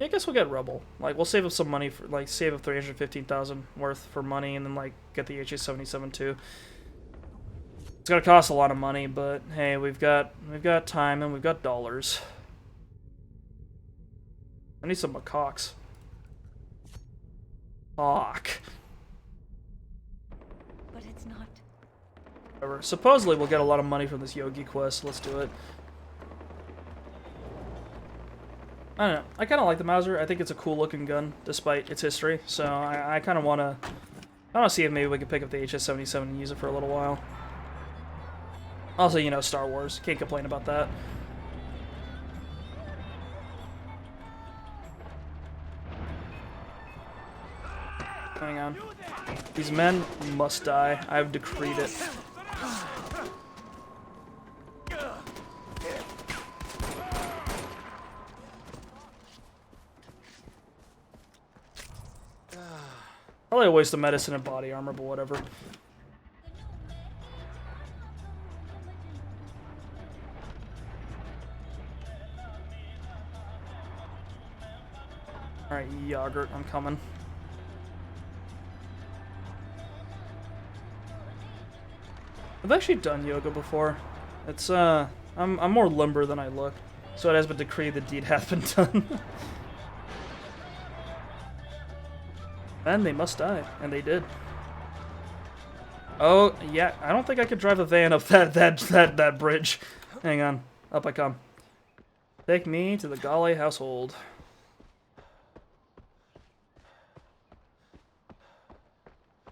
I guess we'll get Rebel. Like, we'll save up some money for, like, save up 315,000 worth for money, and then, like, get the HS-77 too. It's gonna cost a lot of money, but hey, we've got time and we've got dollars. I need some macaques. Fuck. But it's not. Whatever. Supposedly we'll get a lot of money from this Yogi quest. Let's do it. I don't know. I kind of like the Mauser. I think it's a cool looking gun, despite its history. So I kind of want to see if maybe we can pick up the HS-77 and use it for a little while. Also, you know, Star Wars. Can't complain about that. Hang on. These men must die. I've decreed it. Probably a waste of medicine and body armor, but whatever. Alright, yogurt, I'm coming. I've actually done yoga before. It's, I'm more limber than I look. So it has been decreed the deed hath been done. And they must die. And they did. Oh, yeah, I don't think I could drive a van up that bridge. Hang on. Up I come. Take me to the Gale household.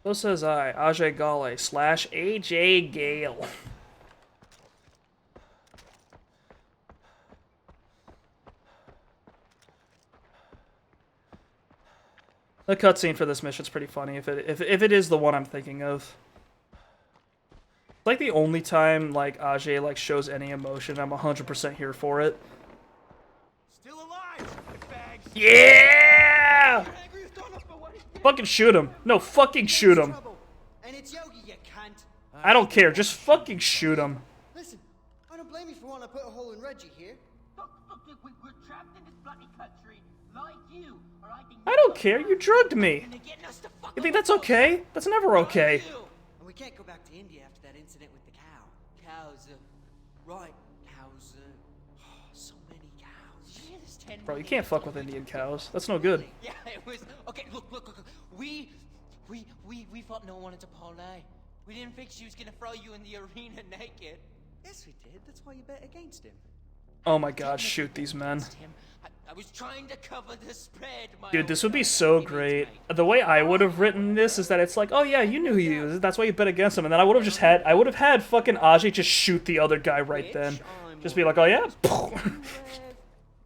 So says I, Ajay Gale / AJ Gale. The cutscene for this mission's pretty funny if it is the one I'm thinking of. It's like the only time like Ajay like shows any emotion. I'm 100% here for it. Still alive, bags. Yeah! Fucking shoot him. No, fucking shoot him. And it's Yogi, you cunt. I don't care. Just fucking shoot him. Listen, I don't blame you for wanting to put a hole in Reggie here. We're trapped in this bloody country, like you. I don't care. You drugged me. You think that's okay? That's never okay. And we can't go back to India after that incident with the cow. Cows, right, cows, so many cows. Yeah, there's 10 Bro, you can't fuck with Indian cows. That's no good. Yeah, it was. Okay, look. We thought no one wanted to parlay. We didn't think she was gonna throw you in the arena naked. Yes, we did. That's why you bet against him. Oh my god, shoot these men. I was trying to cover the spread, Dude, this would be so great. The way I would have written this is that it's like, oh yeah, you knew he was. That's why you bet against him. And then I would have had fucking Ajay just shoot the other guy right then. Just be like, oh yeah?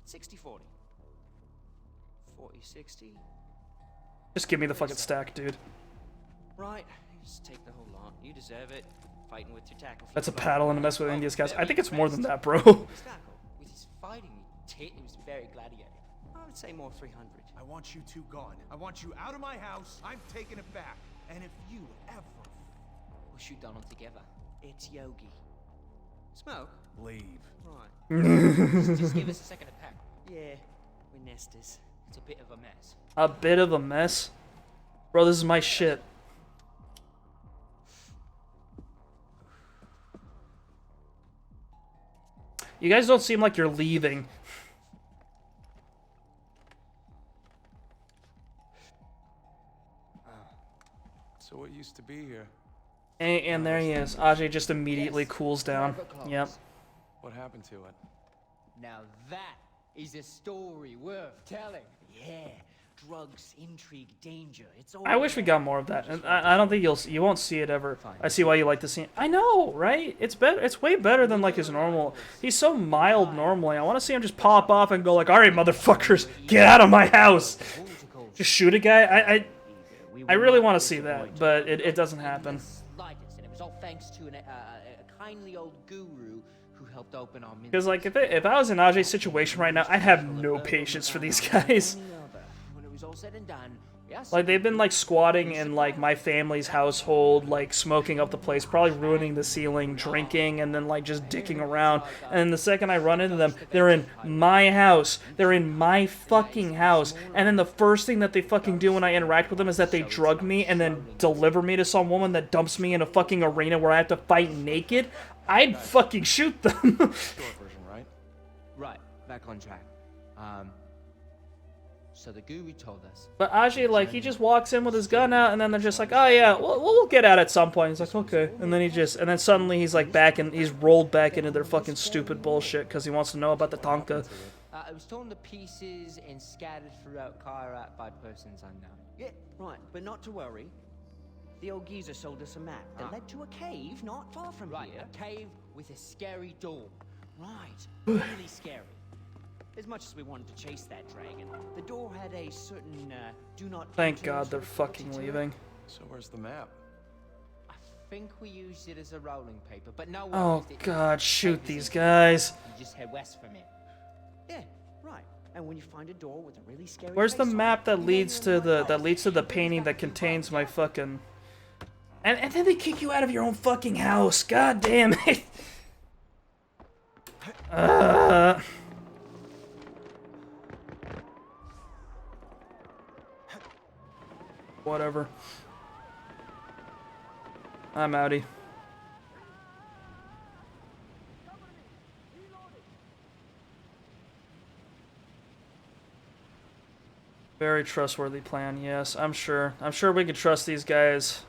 60-40. 40-60. Just give me the fucking stack, dude. Right, just take the whole lot. You deserve it. Fighting with your tackle. That's a paddle and a mess with India's cows. I think it's more than that, bro. With his fighting tit, he was very gladiator. I would say more 300. I want you two gone. I want you out of my house. I'm taking it back. And if you ever... We'll shoot Donald together. It's Yogi. Smoke? Leave. Right. Just give us a second to pack. Yeah, we're nesters. It's a bit of a mess. A bit of a mess? Bro, this is my shit. You guys don't seem like you're leaving. So it used to be here. And there he is. Ajay just immediately cools down. Yep. What happened to it? Now that is a story worth telling. Yeah, drugs, intrigue, danger. It's all I wish we got more of that. And I don't think you won't see it ever. I see why you like to see it. I know, right? It's better. It's way better than like his normal. He's so mild normally. I want to see him just pop off and go like, "All right, motherfuckers, get out of my house." Just shoot a guy. I really want to see that, but it doesn't happen. And it was all thanks to a kindly old guru who helped open our Because like if I was in Ajay's situation right now, I'd have no patience for these guys. When it was all said and done, Like they've been like squatting in like my family's household, like smoking up the place, probably ruining the ceiling, drinking, and then like just dicking around. And then the second I run into them, they're in my house. They're in my fucking house. And then the first thing that they fucking do when I interact with them is that they drug me and then deliver me to some woman that dumps me in a fucking arena where I have to fight naked. I'd fucking shoot them. Short version, right? Right, back on track. So the guru told us. But Ajay, like, he just walks in with his gun out, and then they're just like, oh yeah, we'll get out at some point. He's like, okay. And then and then suddenly he's like back, and he's rolled back into their fucking stupid bullshit because he wants to know about the Tonka. It was torn to pieces and scattered throughout Kairat by persons unknown. Yeah, right, but not to worry. The old geezer sold us a map that led to a cave not far from here. A cave with a scary door. Right, really scary. As much as we wanted to chase that dragon, the door had a certain do not. Thank God they're fucking leaving. So where's the map? I think we used it as a rolling paper, but no Oh worries. God, shoot these guys. You just head west from it. Yeah, right. And when you find a door with a really scary. Where's the face on map it, that you know leads you're to in right the painting that contains my fucking? And then they kick you out of your own fucking house. God damn it. whatever. I'm outie. Very trustworthy plan, yes, I'm sure. I'm sure we could trust these guys.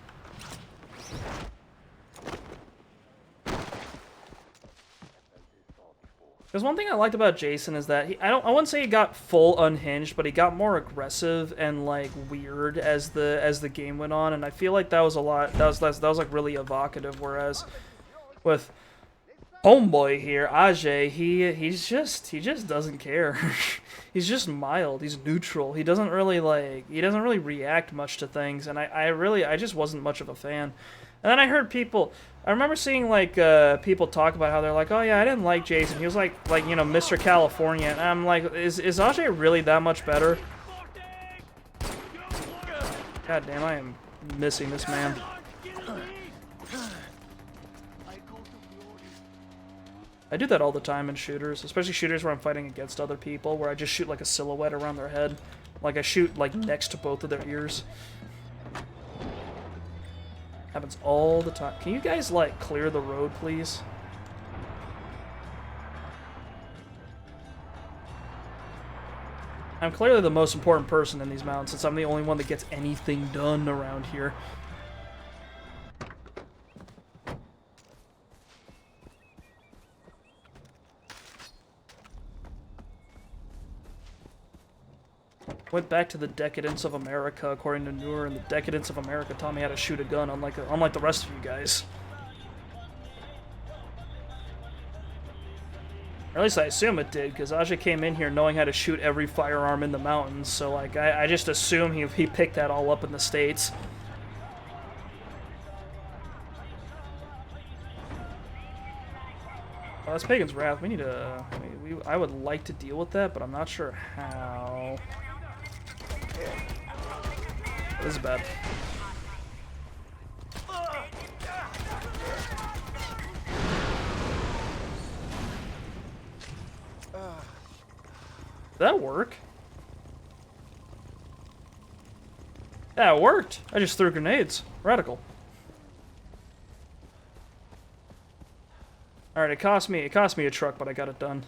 Because one thing I liked about Jason is that I wouldn't say he got full unhinged, but he got more aggressive and like weird as the game went on, and I feel like that was a lot. That was like really evocative. Whereas with homeboy here, Ajay, he just doesn't care. He's just mild. He's neutral. He doesn't really react much to things, and I just wasn't much of a fan. And then I heard people. I remember seeing like people talk about how they're like, oh yeah, I didn't like Jason. He was like you know, Mr. California. And I'm like, is Ajay really that much better? God damn, I am missing this man. I do that all the time in shooters, especially shooters where I'm fighting against other people, where I just shoot like a silhouette around their head. Like I shoot like next to both of their ears. Happens all the time. Can you guys like clear the road, please? I'm clearly the most important person in these mountains since I'm the only one that gets anything done around here. Went back to the decadence of America, according to Noor, and the decadence of America taught me how to shoot a gun, unlike the rest of you guys. Or at least I assume it did, because Ajay came in here knowing how to shoot every firearm in the mountains, so like I just assume he picked that all up in the States. Well, that's Pagan's Wrath. We need to... I would like to deal with that, but I'm not sure how. This is bad. Did that work? Yeah, it worked. I just threw grenades. Radical. Alright, it cost me a truck, but I got it done.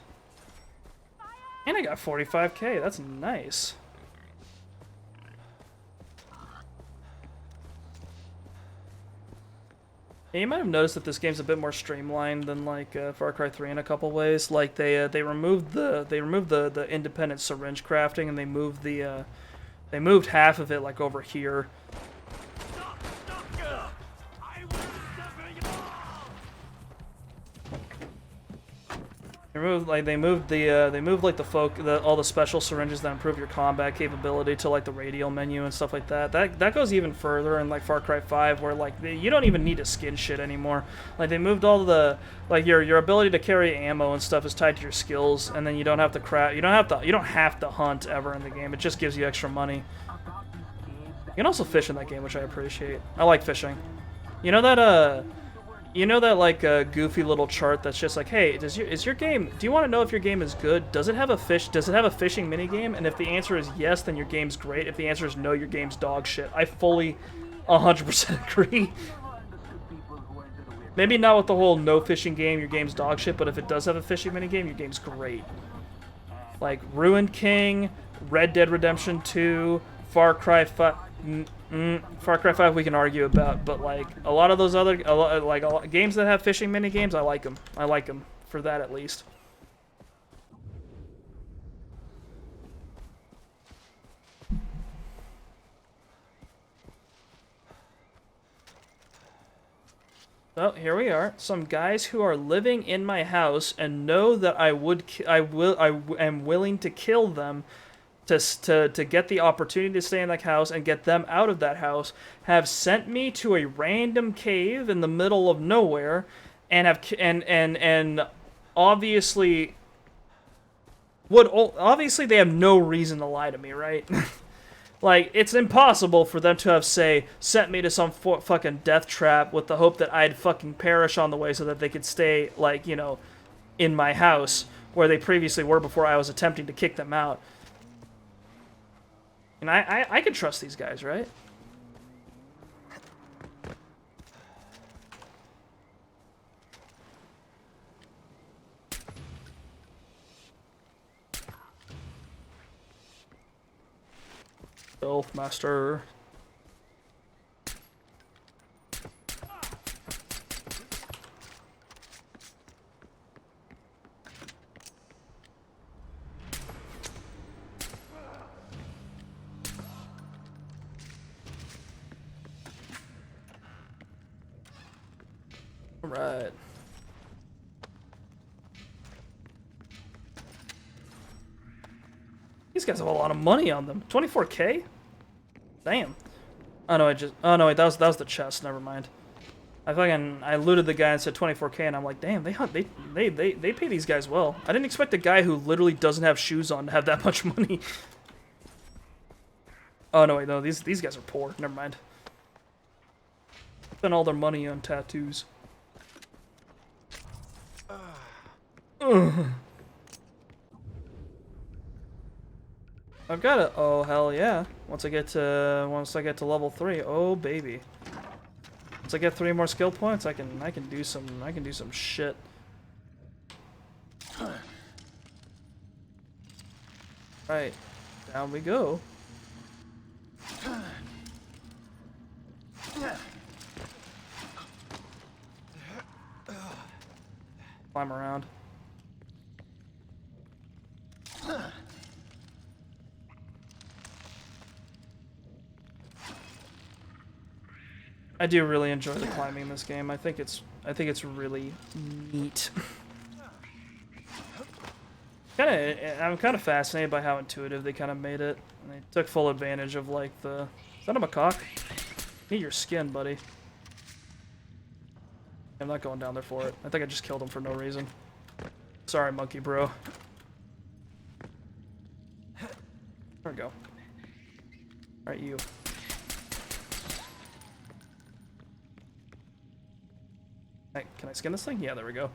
And I got 45k. That's nice. Yeah, you might have noticed that this game's a bit more streamlined than like Far Cry 3 in a couple ways. Like they removed the independent syringe crafting, and they moved half of it like over here. They moved all the special syringes that improve your combat capability to like the radial menu and stuff like that. That goes even further in like Far Cry 5, where like you don't even need to skin shit anymore. Like they moved all the like your ability to carry ammo and stuff is tied to your skills, and then you don't have to you don't have to hunt ever in the game. It just gives you extra money. You can also fish in that game, which I appreciate. I like fishing. You know that like goofy little chart that's just like, hey, is your game, do you want to know if your game is good? Does it have a fishing mini game? And if the answer is yes, then your game's great. If the answer is no, your game's dog shit. I fully 100% agree. Maybe not with the whole no fishing game, your game's dog shit, but if it does have a fishing mini game, your game's great. Like Ruined King, Red Dead Redemption 2, Far Cry 5. Far Cry 5 we can argue about, but like a lot of those other games that have fishing mini games, I like them. I like them for that at least. So here we are, some guys who are living in my house and know that I am willing to kill them to get the opportunity to stay in that house and get them out of that house, have sent me to a random cave in the middle of nowhere, and obviously they have no reason to lie to me, right? Like, it's impossible for them to have, say, sent me to some fucking death trap with the hope that I'd fucking perish on the way so that they could stay, like, you know, in my house where they previously were before I was attempting to kick them out. And I can trust these guys, right? Stealth master. All right. These guys have a lot of money on them. 24K? Damn. Oh no, oh no, wait, that was the chest. Never mind. I looted the guy and said 24K, and I'm like, damn, they pay these guys well. I didn't expect a guy who literally doesn't have shoes on to have that much money. Oh no, wait, no, these guys are poor. Never mind. Spent all their money on tattoos. Ugh. I've got it. Oh hell yeah! Once I get to level 3, oh baby. Once I get 3 more skill points, I can do some shit. Right, down we go. Climb around. I do really enjoy the climbing in this game. I think it's really neat. I'm kind of fascinated by how intuitive they kind of made it. And they took full advantage of like the. Is that a macaque? Need your skin, buddy. I'm not going down there for it. I think I just killed him for no reason. Sorry, monkey bro. There we go. Alright, you. Hey, can I skin this thing? Yeah, there we go.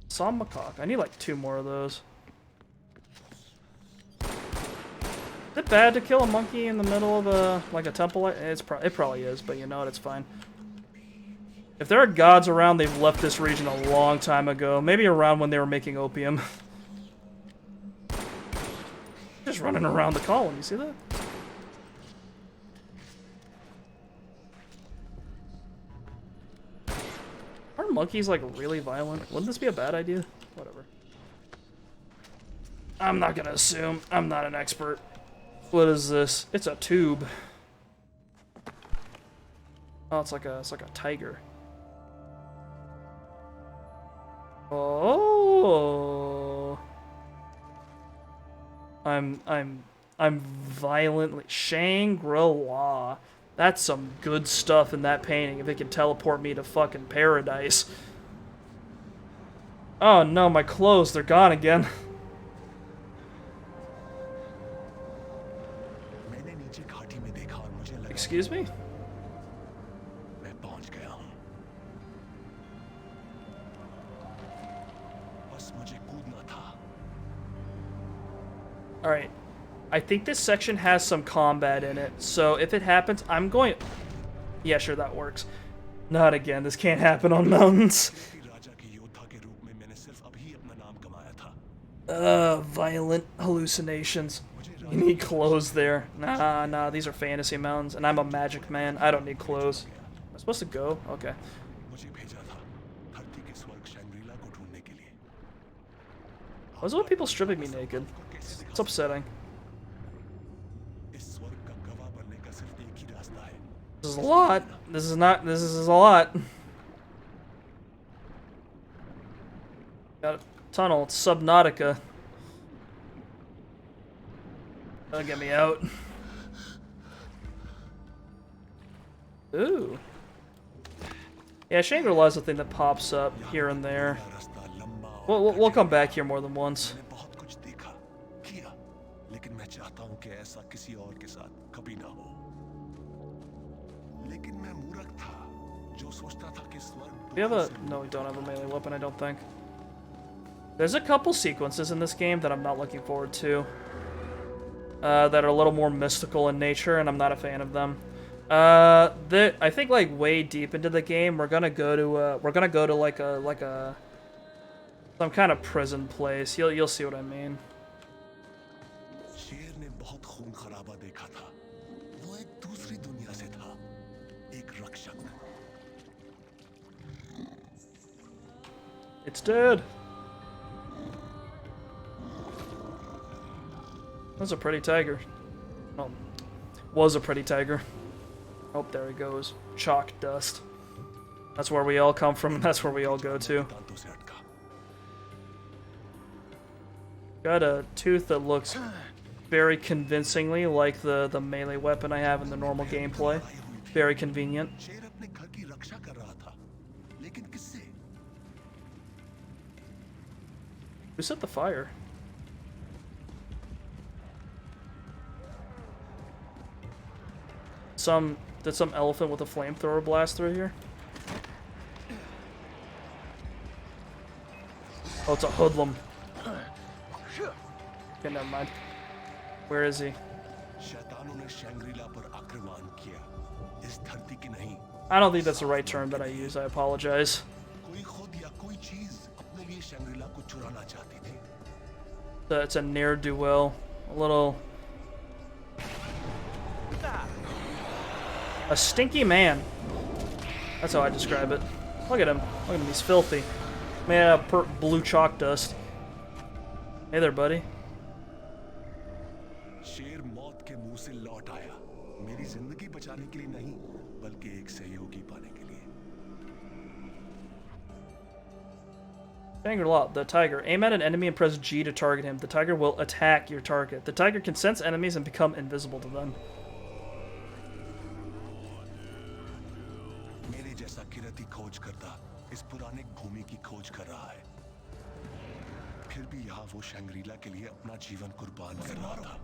Saw macaque. I need like 2 more of those. Is it bad to kill a monkey in the middle of a temple? It probably is, but you know what? It's fine. If there are gods around, they've left this region a long time ago. Maybe around when they were making opium. Just running around the column, you see that? Are monkeys like really violent? Wouldn't this be a bad idea? Whatever. I'm not gonna assume. I'm not an expert. What is this? It's a tube. Oh, it's like a tiger. Oh. I'm violently Shangri-La. That's some good stuff in that painting. If it can teleport me to fucking paradise. Oh no, my clothes, they're gone again. Excuse me? Alright. I think this section has some combat in it, so if it happens, I'm going... Yeah, sure, that works. Not again. This can't happen on mountains. Violent hallucinations. You need clothes there. Nah, these are fantasy mountains, and I'm a magic man. I don't need clothes. Am I supposed to go? Okay. What's with people stripping me naked? It's upsetting. This is a lot. This is a lot. Got a tunnel. It's Subnautica. That'll get me out. Ooh. Yeah, Shangri-La is the thing that pops up here and there. We'll come back here more than once. We have a... No, we don't have a melee weapon, I don't think. There's a couple sequences in this game that I'm not looking forward to. That are a little more mystical in nature, and I'm not a fan of them. I think like way deep into the game, we're gonna go to like a some kind of prison place. You'll see what I mean. बहुत खून खराबा देखा था। वो एक दूसरी दुनिया से था, एक रक्षक। It's dead. That's a pretty tiger. Oh, was a pretty tiger. Oh, there he goes. Chalk dust. That's where we all come from, and that's where we all go to. Got a tooth that looks very convincingly like the melee weapon I have in the normal gameplay. Very convenient. Who set the fire? Did some elephant with a flamethrower blast through here? Oh, it's a hoodlum. Okay, never mind. Where is he? I don't think that's the right term that I use. I apologize. It's a ne'er-do-well. A little... A stinky man. That's how I describe it. Look at him. Look at him. He's filthy. Made out of blue chalk dust. Hey there, buddy. शेर मौत के मुंह से लौट आया, मेरी जिंदगी बचाने के लिए नहीं, बल्कि एक सहयोगी पाने के लिए। Shangri-La, the tiger. Aim at an enemy and press G to target him. The tiger will attack your target. The tiger can sense enemies and become invisible to them. मेरे जैसा किरती खोज करता इस पुराने भूमि की खोज कर रहा है। फिर भी यहाँ वो शैंग्रीला के लिए अपना जीवन कुर्बान कर रहा था।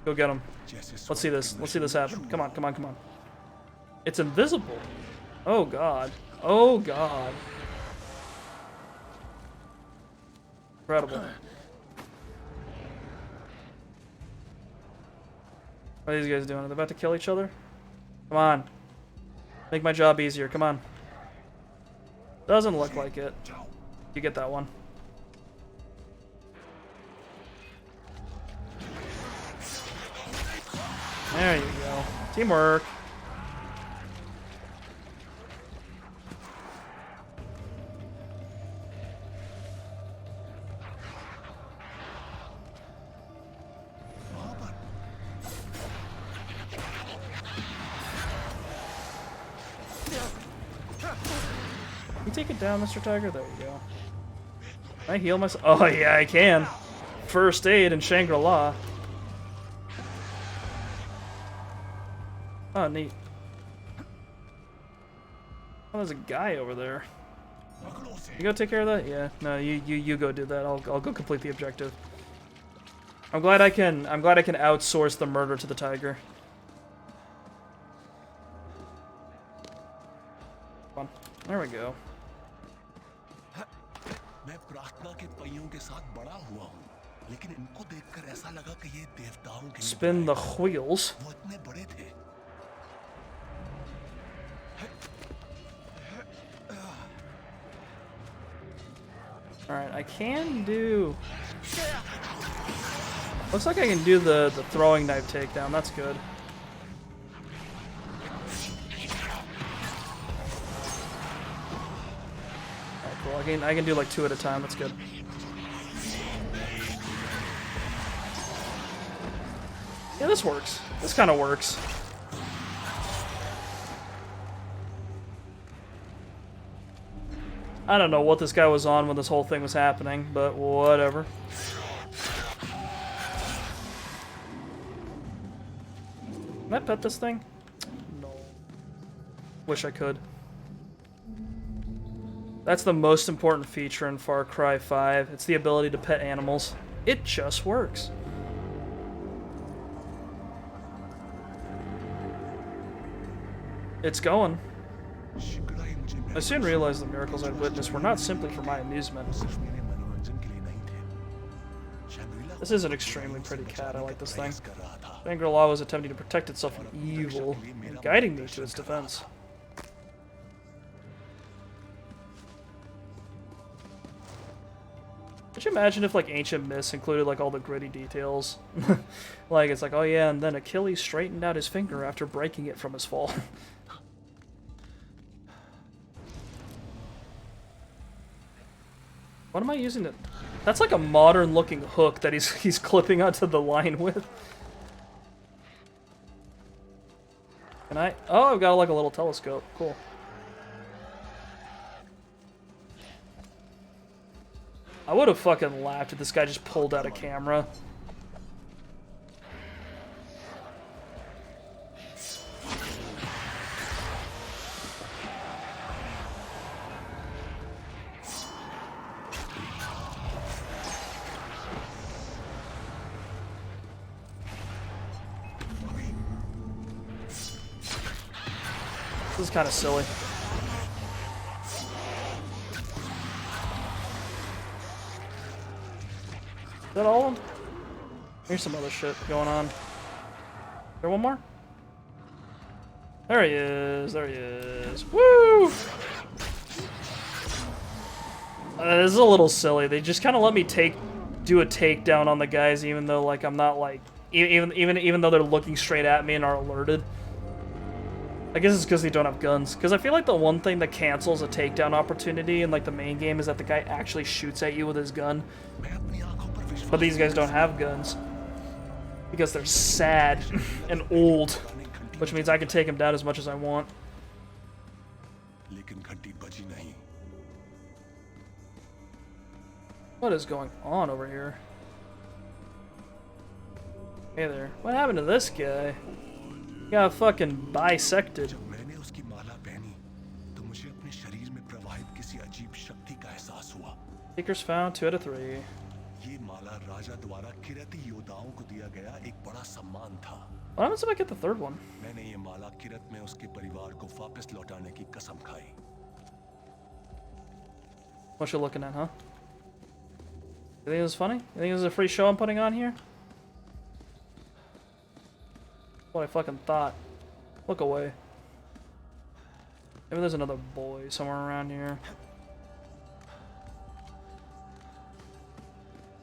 Go get him. Let's see this. Let's see this happen. Come on, come on, come on. It's invisible. Oh god. Oh god. Incredible. What are these guys doing? Are they about to kill each other? Come on. Make my job easier. Come on. Doesn't look like it. You get that one. There you go. Teamwork. Can you take it down, Mr. Tiger? There you go. Can I heal myself? Oh yeah, I can. First aid in Shangri-La. Oh, neat. Oh, there's a guy over there. You go take care of that? Yeah. No, you go do that. I'll go complete the objective. I'm glad I can outsource the murder to the tiger. Come on. There we go. मैं प्रार्थना के पहियों के साथ बड़ा हुआ हूँ, लेकिन इनको देखकर ऐसा लगा कि ये देवताओं के Spin the wheels. वो इतने बड़े थे। Alright, I can do... Looks like I can do the throwing knife takedown. That's good. Alright, cool. I can do like 2 at a time. That's good. Yeah, this works. This kind of works. I don't know what this guy was on when this whole thing was happening, but whatever. Can I pet this thing? No. Wish I could. That's the most important feature in Far Cry 5. It's the ability to pet animals. It just works. It's going. I soon realized the miracles I'd witnessed were not simply for my amusement. This is an extremely pretty cat. I like this thing. Shangri-La was attempting to protect itself from evil and guiding me to its defense. Could you imagine if like Ancient Myths included like all the gritty details? Like it's like, oh yeah, and then Achilles straightened out his finger after breaking it from his fall. What am I using it? That's like a modern looking hook that he's clipping onto the line with. Can I? Oh, I've got like a little telescope. Cool. I would have fucking laughed if this guy just pulled out a camera. This is kind of silly. Is that all of them? Here's some other shit going on. Is there one more? There he is. There he is. Woo! This is a little silly. They just kind of let me do a takedown on the guys, even though like I'm not like even though they're looking straight at me and are alerted. I guess it's because they don't have guns. Because I feel like the one thing that cancels a takedown opportunity in like the main game is that the guy actually shoots at you with his gun. But these guys don't have guns. Because they're sad and old. Which means I can take him down as much as I want. What is going on over here? Hey there. What happened to this guy? He got fucking bisected. Seekers found 2 out of 3. What happens if I get the third one? What you looking at, huh? You think this is funny? You think this is a free show I'm putting on here? What I fucking thought. Look away. Maybe there's another boy somewhere around here.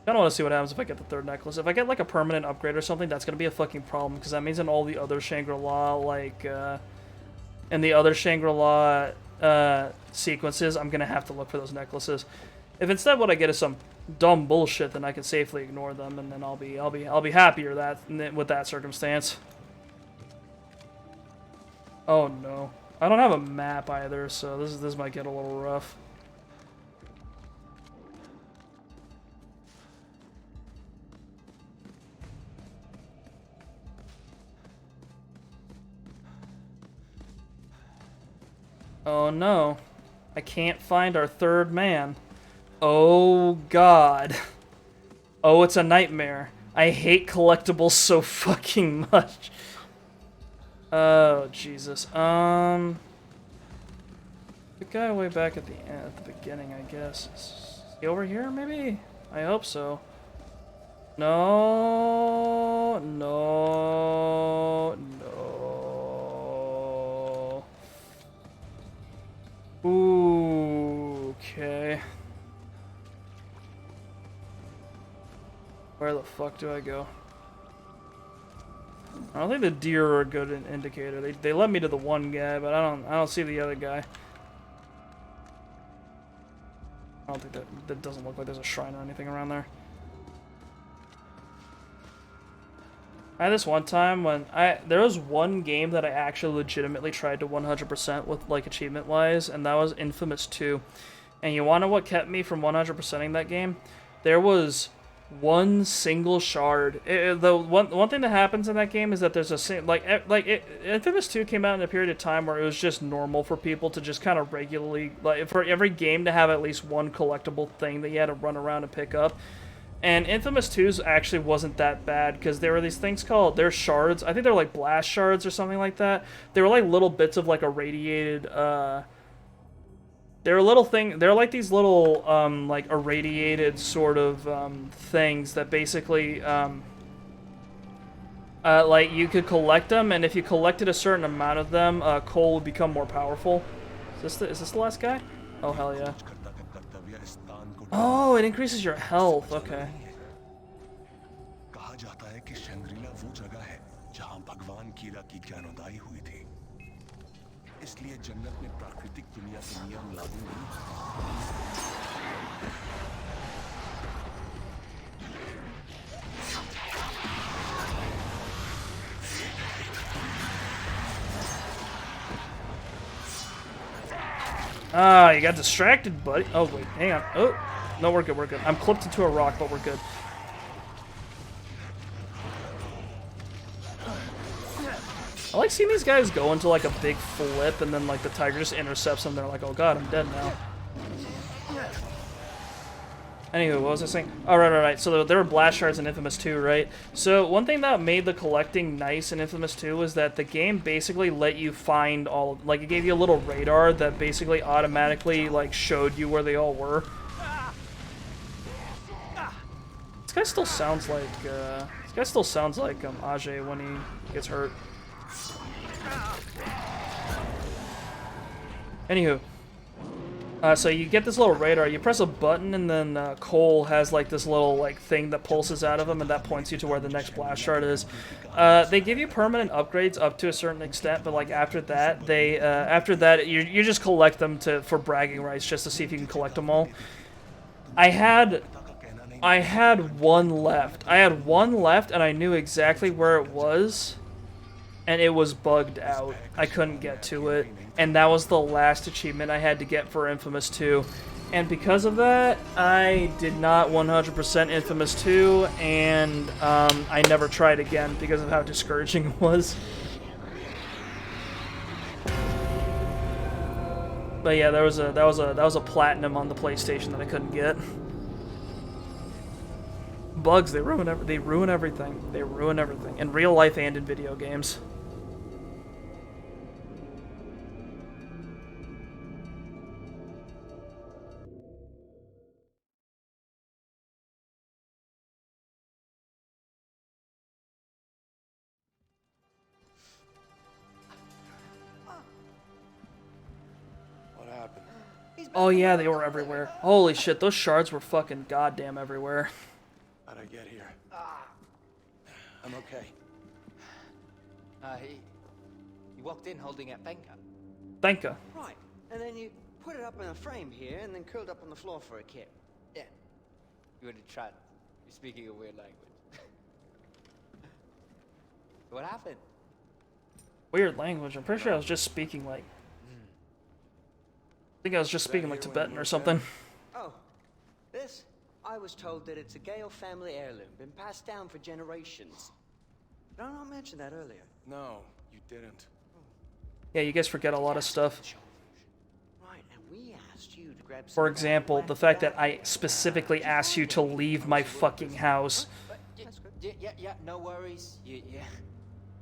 I don't want to see what happens if I get the third necklace. If I get like a permanent upgrade or something, that's gonna be a fucking problem, because that means in all the other Shangri-La, like, in the other Shangri-La sequences, I'm gonna have to look for those necklaces. If instead what I get is some dumb bullshit, then I can safely ignore them, and then I'll be happier with that circumstance. Oh no. I don't have a map either, so this might get a little rough. Oh no. I can't find our third man. Oh god. Oh, it's a nightmare. I hate collectibles so fucking much. Oh, Jesus. The guy way back at the beginning, I guess. Is he over here, maybe? I hope so. No, no, no. Ooh, okay. Where the fuck do I go? I don't think the deer are a good indicator. They led me to the one guy, but I don't see the other guy. I don't think that doesn't look like there's a shrine or anything around there. I had this one time when there was one game that I actually legitimately tried to 100% with, like, achievement wise, and that was Infamous 2. And you wanna know what kept me from 100%ing that game? There was one single shard. The one thing that happens in that game is that there's a Infamous 2 came out in a period of time where it was just normal for people to just kind of regularly, like, for every game to have at least one collectible thing that you had to run around and pick up. And Infamous 2's actually wasn't that bad, because there were these things called, they're shards, I think they're like blast shards or something like that. They were like little bits of like irradiated, they're like these little, like irradiated sort of, things that basically, like you could collect them, and if you collected a certain amount of them, Cole would become more powerful. Is this the last guy? Oh, hell yeah. Oh, it increases your health. Okay. कहा जाता है कि Shangrila वो जगह है जहां भगवान कीरा की ज्ञानोदय हुई थी। इसलिए जन्नत में प्राकृतिक दुनिया के नियम लागू नहीं। Ah, you got distracted, buddy. Oh, wait, hang on. Oh, no, we're good, we're good. I'm clipped into a rock, but we're good. I like seeing these guys go into, like, a big flip, and then, like, the tiger just intercepts them. They're like, oh god, I'm dead now. Anywho, what was I saying? Oh, right. So there were blast shards in Infamous 2, right? So one thing that made the collecting nice in Infamous 2 was that the game basically let you find all of, like, it gave you a little radar that basically automatically, like, showed you where they all were. This guy still sounds like, Ajay when he gets hurt. Anywho. So you get this little radar, you press a button, and then Cole has like this little like thing that pulses out of him, and that points you to where the next blast shard is. They give you permanent upgrades up to a certain extent, but like after that, you just collect them for bragging rights, just to see if you can collect them all. I had one left. And I knew exactly where it was, and it was bugged out. I couldn't get to it. And that was the last achievement I had to get for Infamous 2. And because of that, I did not 100% Infamous 2, and I never tried again because of how discouraging it was. But yeah, that was a platinum on the PlayStation that I couldn't get. Bugs, they ruin everything. They ruin everything in real life and in video games. Oh yeah, they were everywhere. Holy shit, those shards were fucking goddamn everywhere. How'd I get here? I'm okay. He walked in holding a Benka. Benka. Right, and then you put it up in a frame here, and then curled up on the floor for a kip. Yeah. You were in trance. You're speaking a weird language. What happened? Weird language. I'm pretty sure I was just speaking like... I think I was just speaking like Tibetan or something. Oh, this? I was told that it's a Gale family heirloom, been passed down for generations. Did I not mention that earlier? No, you didn't. Yeah, you guys forget a lot of stuff. Right, and we asked you to grab some. For example, the fact that I specifically asked you to leave my fucking house. Yeah, no worries. Yeah,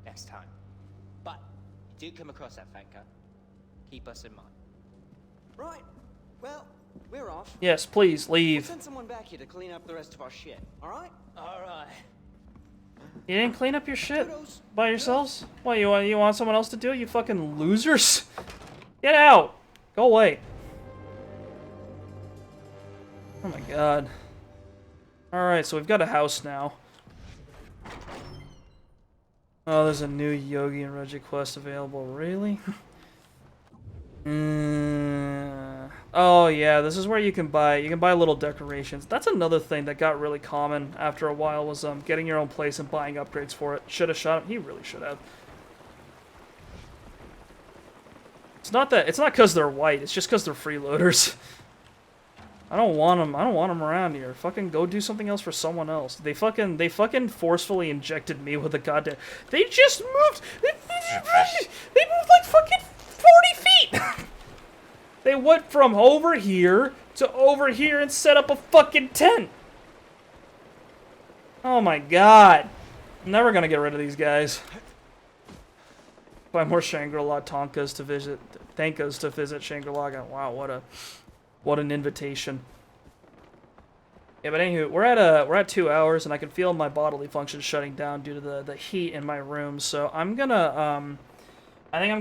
next time. But you do come across that Fanka, keep us in mind. Right. Well, we're off. Yes, please leave. We'll send someone back here to clean up the rest of our shit. All right? All right. You didn't clean up your shit by yourselves? What, you want someone else to do it, you fucking losers? Get out! Go away. Oh my god. Alright, so we've got a house now. Oh, there's a new Yogi and Reggie quest available. Really? Oh yeah, this is where you can buy little decorations. That's another thing that got really common after a while was getting your own place and buying upgrades for it. Should have shot him. He really should have. It's not because they're white. It's just because they're freeloaders. I don't want them around here. Fucking go do something else for someone else. They fucking forcefully injected me with a goddamn. They just moved. They moved like fucking 40 feet. They went from over here to over here and set up a fucking tent. Oh my god. I'm never gonna get rid of these guys. Buy more Shangri-La Tonkas to visit. Tankas to visit Shangri-La. Wow, what an invitation. Yeah, but anywho, we're at 2 hours and I can feel my bodily functions shutting down due to the heat in my room. So I'm gonna I think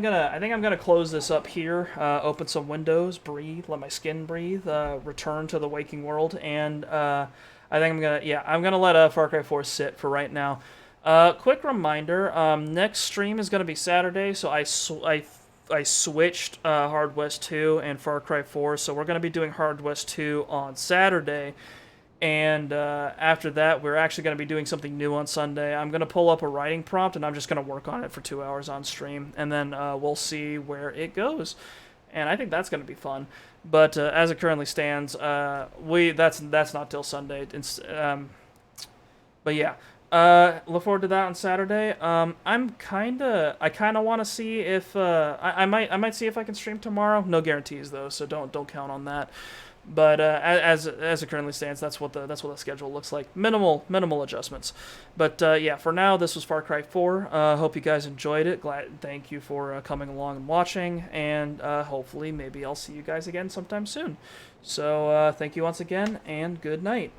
I'm gonna close this up here. Open some windows, breathe, let my skin breathe. Return to the waking world, and I think I'm gonna let Far Cry 4 sit for right now. Quick reminder: next stream is gonna be Saturday, so I switched Hard West 2 and Far Cry 4, so we're gonna be doing Hard West 2 on Saturday. And after that, we're actually going to be doing something new on Sunday. I'm going to pull up a writing prompt, and I'm just going to work on it for 2 hours on stream, and then we'll see where it goes. And I think that's going to be fun. But as it currently stands, that's not till Sunday. But yeah, look forward to that on Saturday. I kind of want to see if I might see if I can stream tomorrow. No guarantees though, so don't count on that. But as it currently stands, that's what the schedule looks like. Minimal adjustments. But yeah, for now, this was Far Cry 4. Hope you guys enjoyed it. Thank you for coming along and watching, and hopefully maybe I'll see you guys again sometime soon. So thank you once again, and good night.